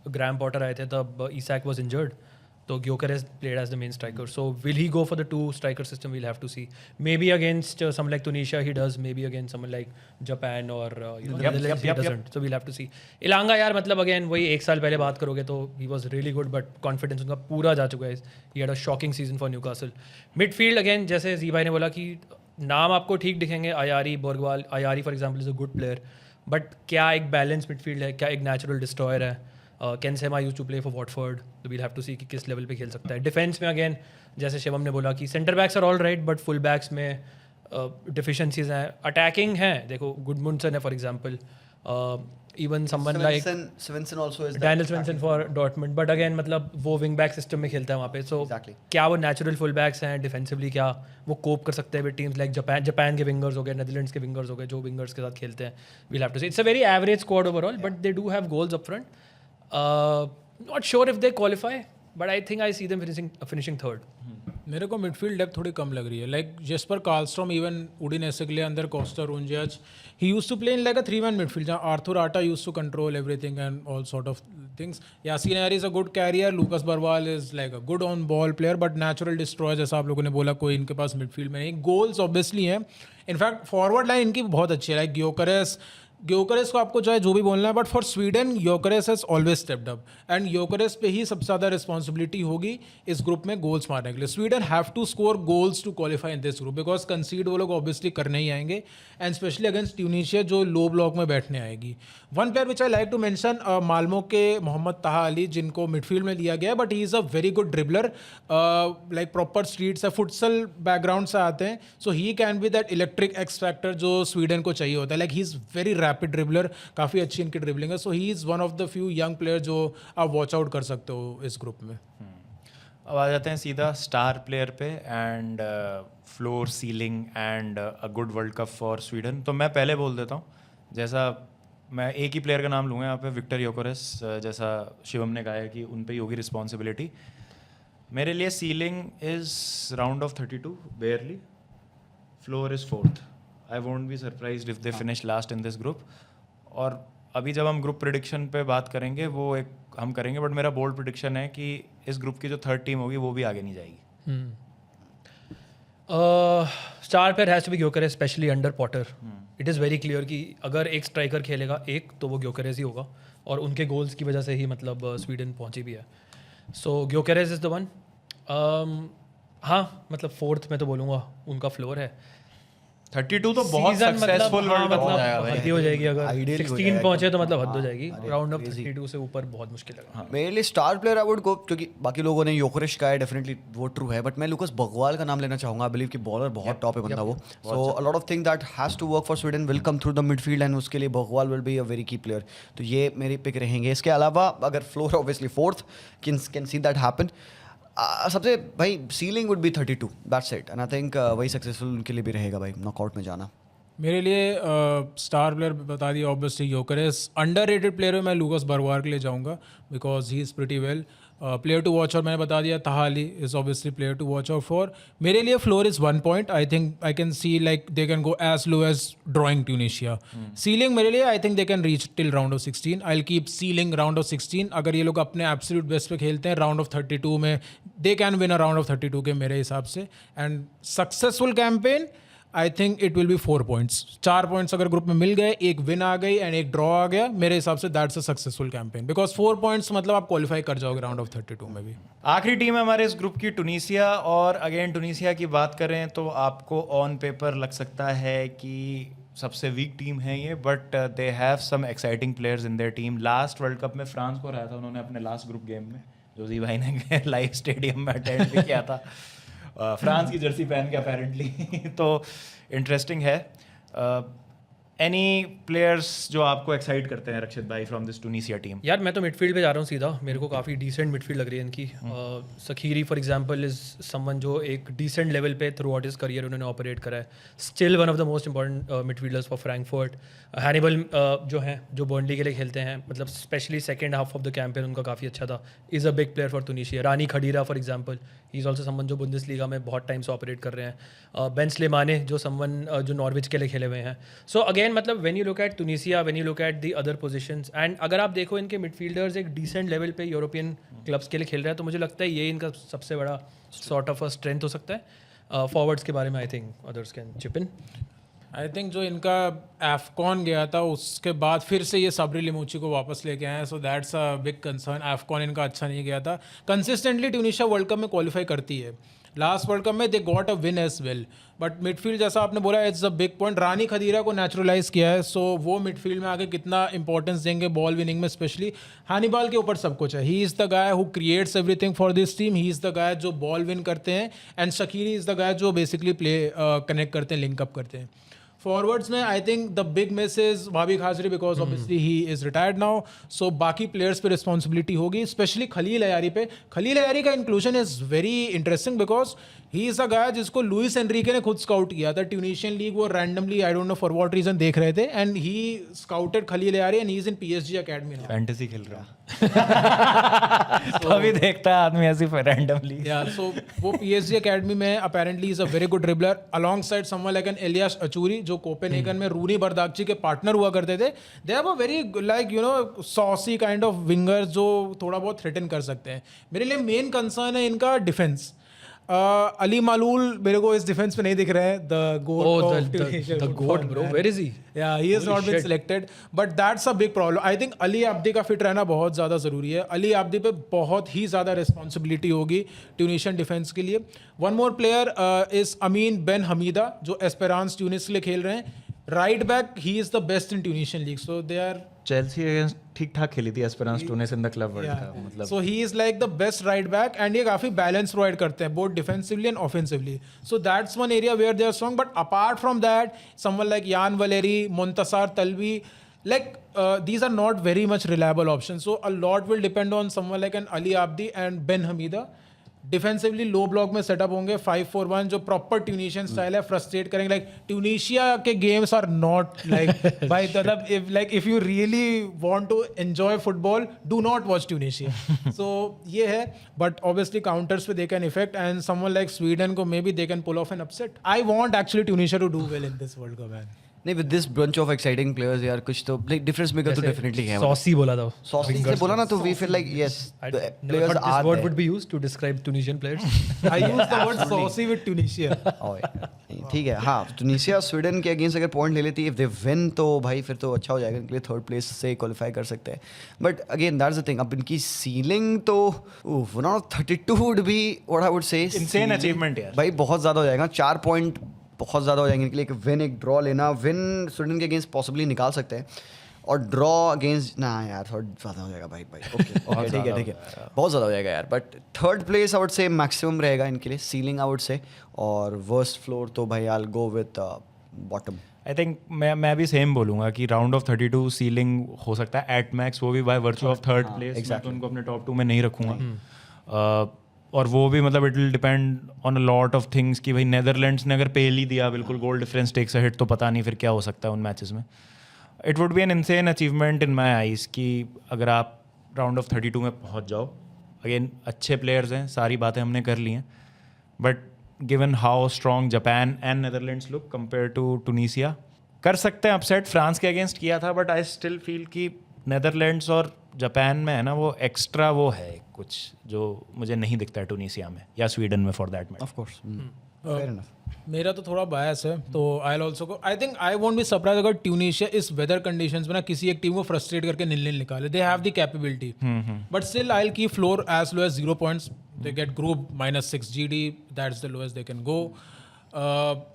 ग्रैम पॉटर आए थे तब ईसैक वाज इंजर्ड, तो Gyökeres played as the main striker. So will he go for the 2 striker system? We'll have to see. Maybe against someone like Tunisia he does. Maybe against someone like Japan or Netherlands he doesn't. So we'll have to see. Ilanga यार मतलब again वही 1 साल पहले बात करोगे तो he was really good but confidence उनका पूरा जा चुका है. He had a shocking season for Newcastle. Midfield again जैसे जी भाई ने बोला कि नाम आपको ठीक दिखेंगे, Ayari, Bergvall. Ayari for example is a good player, but क्या एक बैलेंस मिडफील्ड है, क्या एक नेचुरल डिस्ट्रॉयर है। Ken Sema use to play for Watford, तो वील हैव टू सी कि किस लेवल पे खेल सकता है। डिफेंस में अगेन जैसे शिवम ने बोला कि centre backs are all right but full backs में डिफिशेंसीज हैं। अटैकिंग है देखो, गुडमुंडसन है for example, even someone like Svensson also is Daniel Svensson for Dortmund, but again मतलब वो विंग बैक सिस्टम में खेलता है वहाँ पे। सो क्या वो नेचुरल फुल बैक्स हैं डिफेंसिवली, क्या वो कोप कर सकते हैं विद टीम्स लाइक जापान के विंगर्स हो गए, नेदरलैंड्स के विंगर्स हो गए जो विंगर्स के साथ खेलते हैं। We'll have to see. It's a very average squad overall but they do have goals up front. Not sure if they qualify, but I think I see them finishing third. मेरे को midfield depth थोड़ी कम लग रही है like Jesper Karlstrom even Udinese के लिए अंदर Kosta Runjaic ही used to play in like a 3-man midfield जहाँ Arthur Atta used to control everything and all sort of things Yasin Ayari is a good carrier Lucas Bergvall is like a good on ball player but natural destroy जैसा आप लोगों ने बोला कोई इनके पास midfield में नहीं गोल्स ऑब्वियसली हैं इनफैक्ट फॉरवर्ड लाइन इनकी बहुत अच्छी है लाइक ग्योकरेस को आपको चाहे जो भी बोलना है but for Sweden Gyokeres has always stepped up and Gyokeres पे ही सबसे ज़्यादा रिस्पॉन्सिबिलिटी होगी इस ग्रुप में गोल्स मारने के लिए Sweden have to score goals to qualify in this group because concede वो लोग ऑब्वियसली करने ही आएंगे एंड स्पेशली अगेंस्ट ट्यूनीशिया जो लो ब्लॉक में बैठने आएगी one player which I like to mention Malmo के मोहम्मद ताहा अली जिनको मिडफील्ड में लिया गया है but he is a very good dribbler like proper street से फुटसल बैकग्राउंड से आते हैं so he can be that electric X factor जो स्वीडन को चाहिए होता है like he is very rapid dribbler काफ़ी अच्छी इनकी ड्रिबलिंग है so he is one of the few young player जो आप वॉच आउट कर सकते हो इस ग्रुप में अब आ जाते हैं सीधा स्टार प्लेयर पे and floor ceiling and a good world cup for Sweden तो मैं पहले बोल देता हूँ जैसा मैं एक ही प्लेयर का नाम लूँगा यहाँ पे विक्टर योकोरेस जैसा शिवम ने कहा है कि उन पे ही होगी रिस्पॉन्सिबिलिटी मेरे लिए ceiling is round of 32 बेयरली floor is 4th I won't be surprised if they finish last in this group और अभी जब हम ग्रुप प्रिडिक्शन पे बात करेंगे वो एक हम करेंगे बट मेरा बोल्ड प्रिडिक्शन है कि इस ग्रुप की जो 3rd टीम होगी वो भी आगे नहीं जाएगी star player has to be Gyokeres specially under Potter it is very clear कि अगर एक स्ट्राइकर खेलेगा एक तो वो ग्योकरेस ही होगा और उनके गोल्स की वजह से ही मतलब स्वीडन पहुंची भी है सो ग्योकरेस इज़ द वन हाँ मतलब 4th में तो बोलूँगा उनका फ्लोर है 32 तो बहुत Season सक्सेसफुल मतलब, वर्ल्ड कप हो जाएगा हाँ, भाई हद ही हो जाएगी अगर Ideal हो 16 जाएगा पहुंचे तो मतलब हद हो हाँ, जाएगी अरे राउंड ऑफ crazy। 32 से ऊपर बहुत मुश्किल लगा मेरे लिए star player I would go क्योंकि बाकी लोगों ने योकरेश का है डेफिनेटली वो ट्रू है बट मैं लुकस बगवाल का नाम लेना चाहूंगा आई बिलीव कि बॉलर बहुत टॉप है बंदा वो so a lot of thing that has to work for Sweden will come through the midfield and उसके लिए Bergvall will be a very key player तो ये मेरी पिक रहेंगे इसके अलावा अगर floor obviously 4th can see that happen सबसे भाई ceiling would be 32 that's it and I think वही सक्सेसफुल उनके लिए भी रहेगा भाई नॉकआउट में जाना मेरे लिए स्टार प्लेयर बता दिया ऑब्वियसली योकरेस अंडररेटेड प्लेयर में मैं लूकस बरवार के लिए जाऊंगा because he is pretty well player to watch और मैंने बता दिया Taha Ali is obviously player to watch out for मेरे लिए floor is 1 point I think I can see like they can go as low as drawing Tunisia ceiling मेरे लिए I think they can reach till round of 16 I will keep ceiling round of 16 अगर ये लोग अपने absolute best पे खेलते हैं round of 32 में they can win a round of 32 के मेरे हिसाब से and successful campaign I think it will B 4 points 4 points अगर ग्रुप में मिल गए एक विन आ गई एंड एक ड्रॉ आ गया मेरे हिसाब से that's a successful campaign because 4 points मतलब आप क्वालिफाई कर जाओगे राउंड ऑफ 32 में भी आखिरी टीम है हमारे इस ग्रुप की टुनीसिया और अगेन टुनीसिया की बात करें तो आपको ऑन पेपर लग सकता है कि सबसे वीक टीम है ये but they have some exciting players in their team last world cup में फ्रांस को हराया था उन्होंने अपने लास्ट ग्रुप गेम में जोजी भाई ने लाइव स्टेडियम में अटेंड भी किया था फ्रांस की जर्सी पहन के अपेरेंटली तो इंटरेस्टिंग है एनी प्लेयर्स जो आपको एक्साइट करते हैं रक्षित भाई फ्रॉम दिस टुनीसिया टीम यार मैं तो मिडफील्ड पे जा रहा हूँ सीधा मेरे को काफ़ी डिसेंट मिडफील्ड लग रही है इनकी Skhiri for example is someone जो एक डिसेंट लेवल पे थ्रू आउट हिज करियर उन्होंने ऑपरेट करा है still one of the most important midfielders for Frankfurt Hannibal जो हैं जो बर्नली के लिए खेलते हैं मतलब specially second half of the campaign उनका काफ़ी अच्छा था is a big player for Tunisia Rani Khedira for example he is also someone जो बुंदेसलीगा में बहुत टाइम से ऑपरेट कर रहे हैं बेन स्लेमाने जो समवन जो नॉर्विच के लिए खेले हुए हैं सो अगेन मतलब when you look at Tunisia when you look at the other positions and अगर आप देखो इनके मिडफील्डर्स एक डिसेंट लेवल पे यूरोपियन क्लब्स के लिए खेल रहे हैं तो मुझे लगता है ये इनका सबसे बड़ा सॉर्ट ऑफ अ स्ट्रेंथ हो सकता है फॉरवर्ड्स के बारे में I think others can chip in I think जो इनका एफकॉन गया था उसके बाद फिर से ये सबरी लिमोची को वापस लेके आए हैं so that's a big concern AFCON इनका अच्छा नहीं गया था कंसिस्टेंटली ट्यूनीशिया वर्ल्ड कप में क्वालिफाई करती है लास्ट वर्ल्ड कप में they got a win as well but midfield जैसा आपने बोला it's a big point Rani Khedira को नेचुरलाइज किया है सो वो मिडफील्ड में आगे कितना इंपॉर्टेंस देंगे बॉल विनिंग में स्पेशली हैनिबल के ऊपर सब कुछ है ही is the guy who creates everything for this team he is the guy जो बॉल विन करते हैं and Shakiri is the guy जो बेसिकली प्ले कनेक्ट करते हैं लिंकअप करते हैं Forwards में I think the big miss is Bobby Khazri because obviously he is retired now. So बाकी players पे responsibility होगी, especially Khalil Ayari पे. Khalil Ayari का inclusion is very interesting because he is a guy जिसको Luis Enrique ने खुद scout किया था. ट्यूनीशियन लीग वो randomly I don't know for what reason देख रहे थे and he scouted Khalil Ayari and he is in PSG academy now. Fantasy खेल रहा तभी देखता है आदमी ऐसी रैंडमली. Yeah, so वो PSG academy में apparently is a very good dribbler alongside someone like an Elias Achuri जो कोपेनहेगन में रूनी बर्दाकची के पार्टनर हुआ करते थे. They have a very like you know saucy kind of wingers जो थोड़ा बहुत threaten कर सकते हैं. मेरे लिए main concern है इनका डिफेंस. अली मालूल मेरे को इस डिफेंस पे नहीं दिख रहा है. The goat, bro. Where is he? Yeah, he has not been selected, but that's a big problem. I think Ali Abdi का फिट रहना बहुत ज़्यादा ज़रूरी है. अली आब्दी पे बहुत ही ज़्यादा रिस्पॉन्सिबिलिटी होगी ट्यूनिशियन डिफेंस के लिए. One more player is Amine Ben Hamida जो एस्पेरांस ट्यूनिस के लिए खेल रहे हैं. Right back he is the best in Tunisian league. So they are Chelsea against ठीक ठाक खेली थी Esperance Tunis in the Club World cup. मतलब so he is like the best right back and ये काफी बैलेंस प्रोवाइड करते हैं both defensively and offensively. So that's one area where they are strong. But apart from that someone like Yann Valery, Montassar Talbi, like these are not very much reliable options. So a lot will depend on someone like an Ali Abdi and Ben Hamida. Defensively low block में setup होंगे 5-4-1 जो proper Tunisian style है. Frustrate करेंगे. Like Tunisia के games are not like भाई मतलब if you really want to enjoy football do not watch Tunisia. So ये है. बट ऑब्वियसली काउंटर्स पे they can effect and someone like Sweden को maybe they can pull off an upset. I want actually Tunisia to do well in this world cup. Man नहीं with this bunch of exciting players यार कुछ तो like difference maker तो definitely है. Saucy बोला था. Saucy से बोला ना तो we feel like yes the players This are word there. would be used to describe Tunisian players. I use the word saucy with Tunisia. ठीक है. हाँ ट्यूनीशिया स्वीडन के अगेंस्ट अगर पॉइंट ले लेती है इफ दे विन तो भाई फिर तो अच्छा हो जाएगा इनके लिए. थर्ड प्लेस से क्वालिफाई कर सकते हैं. But again that's the thing. अब इनकी सीलिंग तो 132 would be what I would से इंसेन अचीवमेंट यार. भाई बहुत ज़्यादा हो जाएगा. 4 पॉइंट बहुत ज़्यादा हो जाएंगे इनके लिए. एक विन एक ड्रॉ लेना. विन स्वीडन के अगेंस्ट पॉसिबली निकाल सकते हैं और ड्रॉ अगेंस्ट ना यार थोड़ा ज़्यादा हो जाएगा भाई. ओके ठीक है बहुत ज़्यादा हो जाएगा यार. But third place I would से मैक्सिमम रहेगा इनके लिए सीलिंग आई वुड से. और वर्स्ट फ्लोर तो भाई आई will go with bottom. I think मैं भी सेम बोलूंगा कि राउंड ऑफ 32 सीलिंग हो सकता है एट मैक्स. वो भी by virtue of third place. मैं तो उनको अपने टॉप 2 में नहीं रखूंगा. और वो भी मतलब it will depend on a lot of things कि भाई नेदरलैंड्स ने अगर पेल ही दिया बिल्कुल goal difference takes a hit तो पता नहीं फिर क्या हो सकता है उन मैचेस में. It would be N insane achievement in my eyes कि अगर आप राउंड ऑफ 32 में पहुंच जाओ. अगेन अच्छे प्लेयर्स हैं, सारी बातें हमने कर ली हैं. But given how strong Japan and Netherlands look compare to Tunisia कर सकते हैं अपसेट. फ्रांस के अगेंस्ट किया था बट आई स्टिल फील कि नेदरलैंड्स और जापान में है ना वो एक्स्ट्रा वो है कुछ जो मुझे नहीं दिखता है टूनीसिया में या स्वीडन में for that matter. Of course fair enough. मेरा तो थोड़ा बायस है तो I will also go. I think I won't be surprise अगर ट्यूनीशिया इस वेदर कंडीशंस में ना किसी एक टीम को फ्रस्ट्रेट करके नील निकाले. They have the capability but still I will keep floor as low as 0 points. They get group -6 GD. That's the lowest they can go.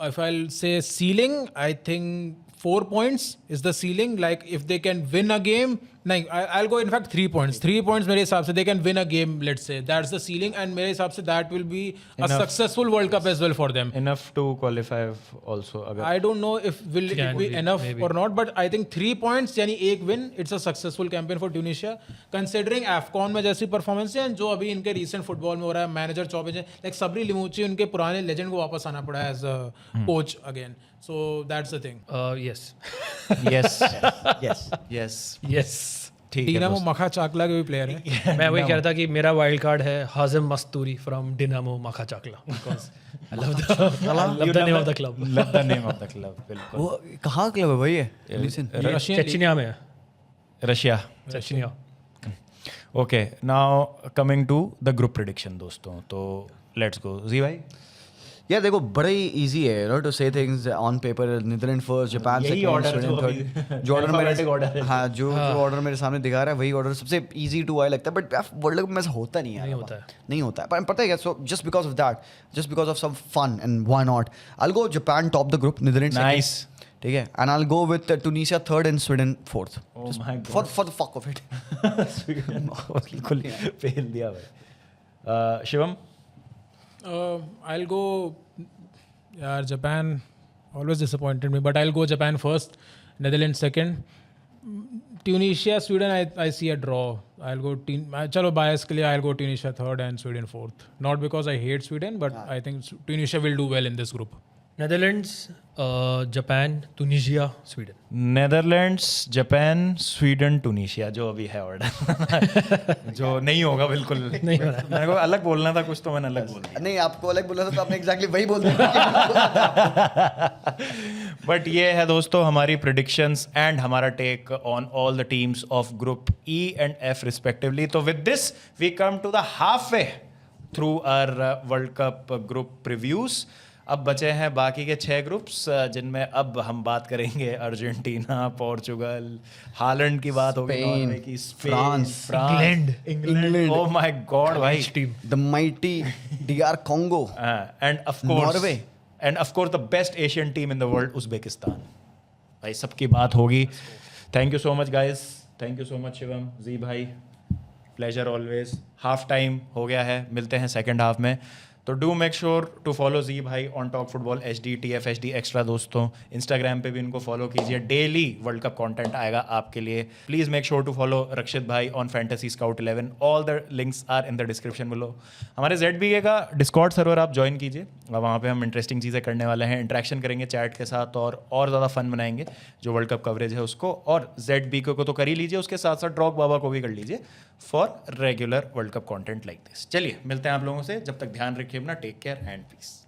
If I'll say ceiling, I think 4 points is the ceiling. Like if they can win a game, I'll go in fact 3 points. 3 points मेरे हिसाब से they can win a game, let's say. That's the ceiling and मेरे हिसाब से that will be a successful World Cup as well for them. Enough to qualify also. अगर I don't know if will it be enough or not, but I think 3 points यानी एक win, it's a successful campaign for Tunisia. Considering AFCON में जैसी performance है जो अभी इनके recent football में हो रहा है, manager चौबे like सबरी लिमूची उनके पुराने legend को वापस आना पड़ा है as a coach again. So that's the thing. Yes. yes yes yes Yes. ठीक है डिनामो मखा चाकला के भी प्लेयर है. मैं वही कह रहा था कि मेरा वाइल्ड कार्ड है हाजिम मस्तूरी फ्रॉम डिनामो मखा Chakla. Because I love the name of the club. love the name of the club. बिल्कुल. वो कहाँ क्लब है भाई ये? Listen. चेचनिया में है. Russia. Chechnya. Okay now coming to the group prediction दोस्तों. तो लेट्स गो. जी भाई यार देखो बड़ा ही इजी है no to say things on paper. Netherland first, Japan second, Sweden third. जो ऑर्डर मेरे हाँ जो ऑर्डर मेरे सामने दिखा रहा है वही ऑर्डर सबसे इजी टू आई लगता है. बट वर्ल्ड कप में ऐसा होता नहीं है. नहीं होता है. पर पता है क्या? So just because of that, just because of some fun and why not, I will go Japan top the group, Netherland nice. ठीक है. And I will go with Tunisia third and Sweden fourth. For the fuck of it. बिल्कुल फेल दिया भाई. Shivam I'll go यार Japan always disappointed me. But I'll go Japan first, Netherlands second. Tunisia, Sweden, I see a draw. I'll go chalo bias ke liye I'll go Tunisia third and Sweden fourth. Not because I hate Sweden, but I think Tunisia will do well in this group. Netherlands, Japan, Tunisia, Sweden. Netherlands, Japan, Sweden, Tunisia, जो अभी है order जो नहीं होगा बिल्कुल नहीं हो रहा। मेरे को अलग बोलना था कुछ, तो मैंने अलग बोल दिया। नहीं, आपको अलग बोला था तो आपने एग्जैक्टली वही बोल दिया। बट ये है दोस्तों हमारी प्रिडिक्शंस एंड हमारा take on all the teams of group E and F respectively. तो with this we come to the half way through our World cup group previews. अब बचे हैं बाकी के 6 ग्रुप्स, जिनमें अब हम बात करेंगे अर्जेंटीना, पोर्चुगल, हालैंड की बात होगी, स्पेन, नॉर्वे की, Spain, England, England, oh my god भाई, the mighty DR Congo and of course Norway. And of course the best Asian team in the world, Uzbekistan. भाई सबकी बात होगी। Thank you so much guys, thank you so much Shivam, जी भाई, pleasure always. Half time हो गया है, मिलते हैं सेकंड हाफ में। तो do make sure to follow G भाई on talk football HD TFHD extra. दोस्तों इंस्टाग्राम पे भी इनको फॉलो कीजिए, डेली वर्ल्ड कप कंटेंट आएगा आपके लिए। Please make sure to follow Rakshit भाई on fantasy scout 11। All the links are in the description below. हमारे ZBK का डिस्कॉर्ड सर्वर आप ज्वाइन कीजिए, वहाँ पे हम इंटरेस्टिंग चीज़ें करने वाले हैं, इंटरेक्शन करेंगे चैट के साथ और ज़्यादा फन बनाएंगे जो वर्ल्ड कप कवरेज है उसको। और ZBK को तो कर ही लीजिए, उसके साथ साथ ड्रॉग बाबा को भी कर लीजिए for regular world cup content like this. चलिए मिलते हैं आप लोगों से, जब तक ध्यान रखिए अपना, टेक केयर एंड पीस।